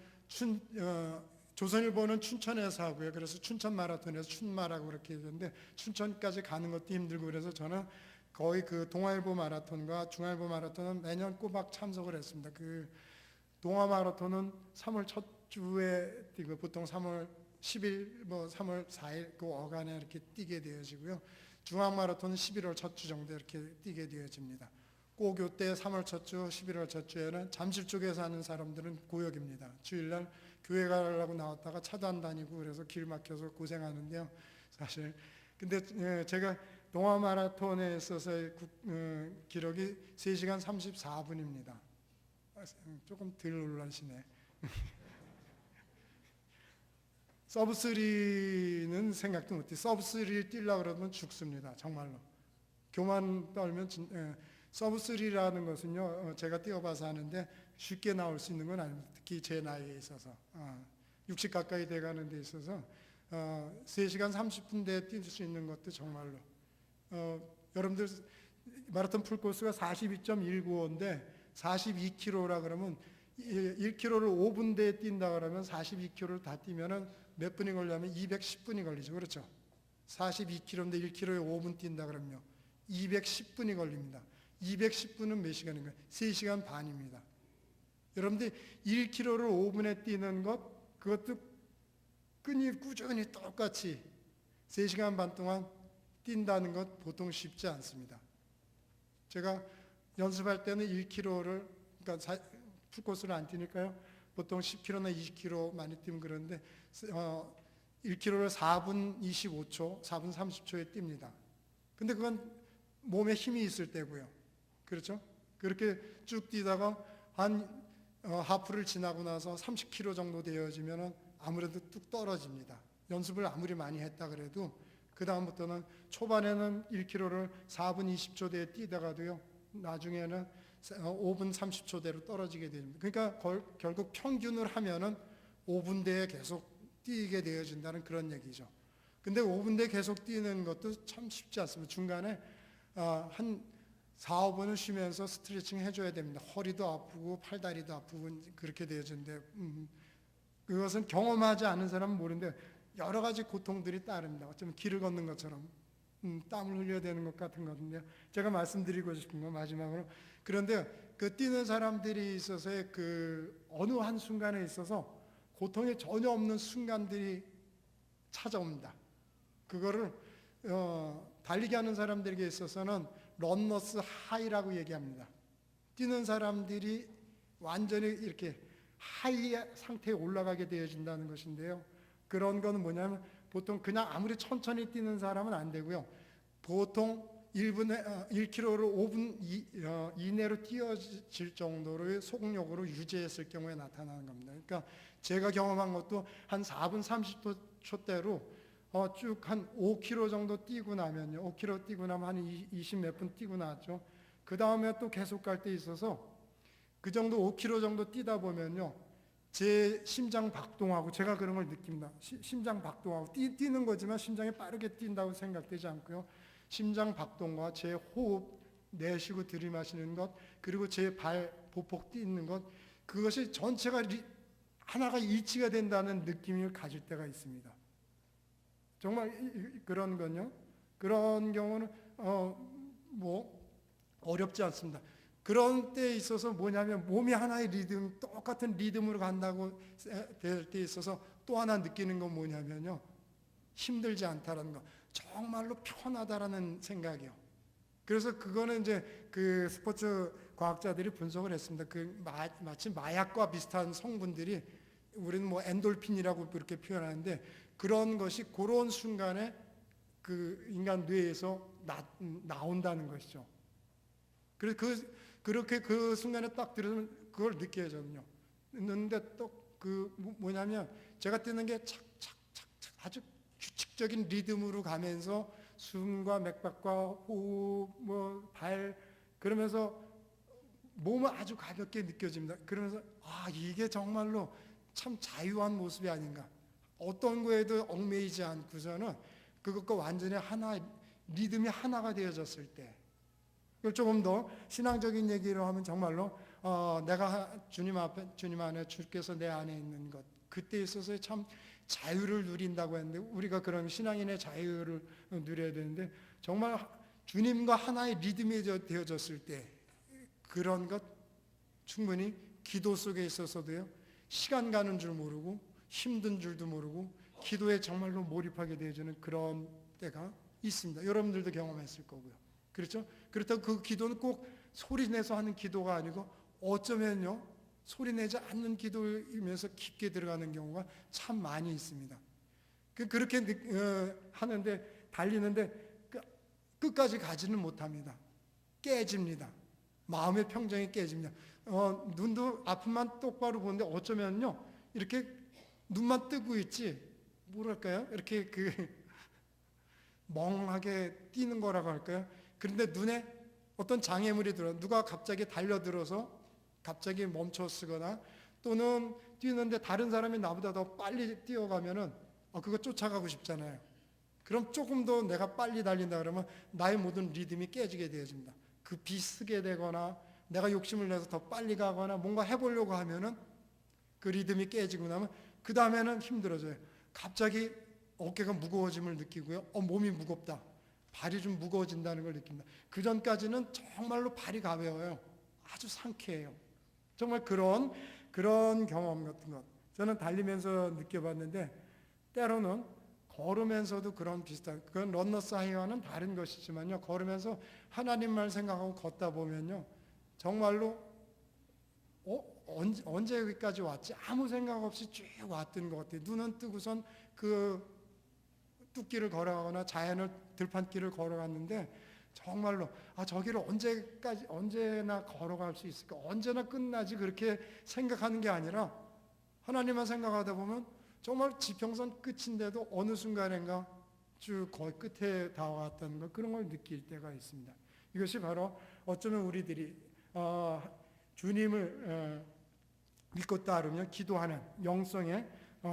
조선일보는 춘천에서 하고요. 그래서 춘천 마라톤에서 춘마라고 그렇게 얘기하는데, 춘천까지 가는 것도 힘들고, 그래서 저는 거의 그 동아일보 마라톤과 중앙일보 마라톤은 매년 꼬박 참석을 했습니다. 그 동아 마라톤은 3월 첫 주에 뛰고, 보통 3월 10일, 뭐 3월 4일 그 어간에 이렇게 뛰게 되어지고요. 중앙 마라톤은 11월 첫 주 정도 이렇게 뛰게 되어집니다. 꼭 요때 3월 첫 주, 11월 첫 주에는 잠실 쪽에 사는 사람들은 고역입니다. 주일날 교회 가려고 나왔다가 차도 안 다니고 그래서 길 막혀서 고생하는데요, 사실. 근데 제가 동아 마라톤에 있어서의 기록이 3시간 34분입니다. 조금 덜 놀라시네. 서브3는 생각도 못해. 서브3를 뛰려고 그러면 죽습니다. 정말로. 교만 떨면 서브3라는 것은요, 제가 뛰어봐서 하는데 쉽게 나올 수 있는 건 아닙니다. 특히 제 나이에 있어서 60 가까이 돼가는 데 있어서 3시간 30분대에 뛸 수 있는 것도 정말로, 여러분들 마라톤 풀코스가 42.195인데 42km라 그러면 1km를 5분대에 뛴다 그러면 42km를 다 뛰면은 몇 분이 걸려면 210분이 걸리죠. 그렇죠? 42km인데 1km에 5분 뛴다 그러면요, 210분이 걸립니다. 210분은 몇 시간인가요? 3시간 반입니다. 여러분들 1km를 5분에 뛰는 것, 그것도 꾸준히 똑같이 3시간 반 동안 뛴다는 것 보통 쉽지 않습니다. 제가 연습할 때는 1km를, 그러니까 풀코스를 안 뛰니까요, 보통 10km나 20km 많이 뛰면 그러는데 1km를 4분 25초, 4분 30초에 뜁니다. 근데 그건 몸에 힘이 있을 때고요. 그렇죠? 그렇게 쭉 뛰다가 한 하프를 지나고 나서 30km 정도 되어지면 아무래도 뚝 떨어집니다. 연습을 아무리 많이 했다 그래도 그 다음부터는 초반에는 1km를 4분 20초대에 뛰다가도요, 나중에는 5분 30초대로 떨어지게 됩니다. 그러니까 결국 평균을 하면은 5분대에 계속 뛰게 되어진다는 그런 얘기죠. 근데 5분대 계속 뛰는 것도 참 쉽지 않습니다. 중간에 한 4, 5분을 쉬면서 스트레칭 해줘야 됩니다. 허리도 아프고 팔다리도 아프고 그렇게 되어지는데 그것은 경험하지 않은 사람은 모르는데 여러 가지 고통들이 따릅니다. 어쩌면 길을 걷는 것처럼 땀을 흘려야 되는 것 같은 건데요. 제가 말씀드리고 싶은 건 마지막으로, 그런데 그 뛰는 사람들이 있어서의 그 어느 한 순간에 있어서 고통이 전혀 없는 순간들이 찾아옵니다. 그거를 달리기 하는 사람들에게 있어서는 런너스 하이라고 얘기합니다. 뛰는 사람들이 완전히 이렇게 하이 상태에 올라가게 되어진다는 것인데요. 그런 거는 뭐냐면 보통 그냥 아무리 천천히 뛰는 사람은 안 되고요. 보통 1km를 5분 이내로 뛰어질 정도로의 속력으로 유지했을 경우에 나타나는 겁니다. 그러니까 제가 경험한 것도 한 4분 30초대로 쭉 한 5km 정도 뛰고 나면요. 5km 뛰고 나면 한 20 몇 분 뛰고 나왔죠. 그 다음에 또 계속 갈 때 있어서 그 정도 5km 정도 뛰다 보면요. 제 심장 박동하고 제가 그런 걸 느낍니다. 심장 박동하고 뛰는 거지만 심장이 빠르게 뛴다고 생각되지 않고요. 심장 박동과 제 호흡 내쉬고 들이마시는 것, 그리고 제 발 보폭 뛰는 것, 그것이 전체가 하나가 일치가 된다는 느낌을 가질 때가 있습니다. 정말 그런 건요. 그런 경우는 뭐 어렵지 않습니다. 그런 때에 있어서 뭐냐면 몸이 하나의 리듬, 똑같은 리듬으로 간다고 될 때 있어서 또 하나 느끼는 건 뭐냐면요. 힘들지 않다라는 거. 정말로 편하다라는 생각이요. 그래서 그거는 이제 그 스포츠 과학자들이 분석을 했습니다. 그 마치 마약과 비슷한 성분들이 우리는 뭐 엔돌핀이라고 그렇게 표현하는데 그런 것이 그런 순간에 그 인간 뇌에서 나온다는 것이죠. 그래서 그렇게 그 순간에 딱 들으면 그걸 느껴져요. 있는데 또 그 뭐냐면 제가 뛰는 게 착착착착 아주 규칙적인 리듬으로 가면서 숨과 맥박과 호흡, 발 그러면서 몸은 아주 가볍게 느껴집니다. 그러면서 이게 정말로 참 자유한 모습이 아닌가. 어떤 거에도 얽매이지 않고서는 그것과 완전히 하나 리듬이 하나가 되어졌을 때. 조금 더 신앙적인 얘기로 하면 정말로 내가 주님 안에 주께서 내 안에 있는 것 그때 있어서 참 자유를 누린다고 했는데 우리가 그런 신앙인의 자유를 누려야 되는데 정말 주님과 하나의 리듬이 되어졌을 때 그런 것 충분히 기도 속에 있어서도요 시간 가는 줄 모르고 힘든 줄도 모르고 기도에 정말로 몰입하게 되어지는 그런 때가 있습니다. 여러분들도 경험했을 거고요. 그렇죠? 그렇다고 그 기도는 꼭 소리내서 하는 기도가 아니고 어쩌면요 소리내지 않는 기도이면서 깊게 들어가는 경우가 참 많이 있습니다. 그렇게 하는데 달리는데 끝까지 가지는 못합니다. 깨집니다. 마음의 평정이 깨집니다. 눈도 앞만 똑바로 보는데 어쩌면요 이렇게 눈만 뜨고 있지 뭐랄까요 이렇게 멍하게 뛰는 거라고 할까요? 그런데 눈에 어떤 장애물이 들어 누가 갑자기 달려들어서 갑자기 멈춰서거나 또는 뛰는데 다른 사람이 나보다 더 빨리 뛰어가면은 그거 쫓아가고 싶잖아요. 그럼 조금 더 내가 빨리 달린다 그러면 나의 모든 리듬이 깨지게 되어집니다. 비쓰게 되거나 내가 욕심을 내서 더 빨리 가거나 뭔가 해보려고 하면은 그 리듬이 깨지고 나면 그 다음에는 힘들어져요. 갑자기 어깨가 무거워짐을 느끼고요. 몸이 무겁다. 발이 좀 무거워진다는 걸 느낍니다. 그 전까지는 정말로 발이 가벼워요. 아주 상쾌해요. 정말 그런 경험 같은 것. 저는 달리면서 느껴봤는데 때로는 걸으면서도 그런 비슷한 그건 런너스 하이와는 다른 것이지만요. 걸으면서 하나님만 생각하고 걷다 보면요. 정말로 언제 여기까지 왔지? 아무 생각 없이 쭉 왔던 것 같아요. 눈은 뜨고선 그 뚝길을 걸어가거나 자연을 들판길을 걸어갔는데 정말로 저기를 언제나 걸어갈 수 있을까? 언제나 끝나지 그렇게 생각하는 게 아니라 하나님만 생각하다 보면 정말 지평선 끝인데도 어느 순간인가 쭉 거의 끝에 다가왔다는 것 그런 걸 느낄 때가 있습니다. 이것이 바로 어쩌면 우리들이 주님을 믿고 따르며 기도하는 영성의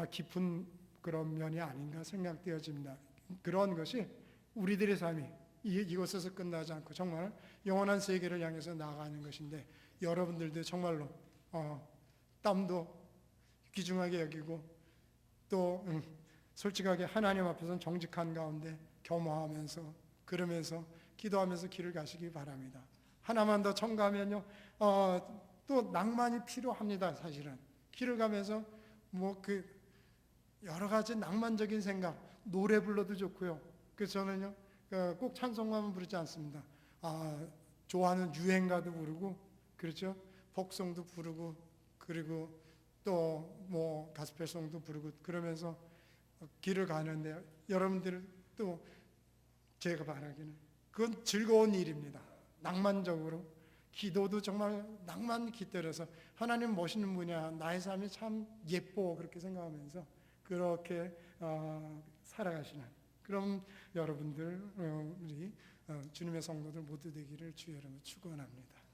깊은 그런 면이 아닌가 생각되어집니다. 그런 것이 우리들의 삶이 이곳에서 끝나지 않고 정말 영원한 세계를 향해서 나아가는 것인데, 여러분들도 정말로 땀도 귀중하게 여기고 또 솔직하게 하나님 앞에서는 정직한 가운데 겸허하면서 그러면서 기도하면서 길을 가시기 바랍니다. 하나만 더 첨가하면요, 또 낭만이 필요합니다. 사실은 길을 가면서 뭐 그 여러 가지 낭만적인 생각, 노래 불러도 좋고요. 그래서 저는요 꼭 찬송가만 부르지 않습니다. 좋아하는 유행가도 부르고, 그렇죠? 복송도 부르고, 그리고 또 뭐 가스펠송도 부르고, 그러면서 길을 가는데 여러분들 또 제가 바라기는 그건 즐거운 일입니다. 낭만적으로 기도도 정말 낭만 깃들여서 하나님 멋있는 분이야, 나의 삶이 참 예뻐, 그렇게 생각하면서 그렇게 살아가시는 그럼 여러분들 우리 주님의 성도들 모두 되기를 주의 이름으로 축원합니다.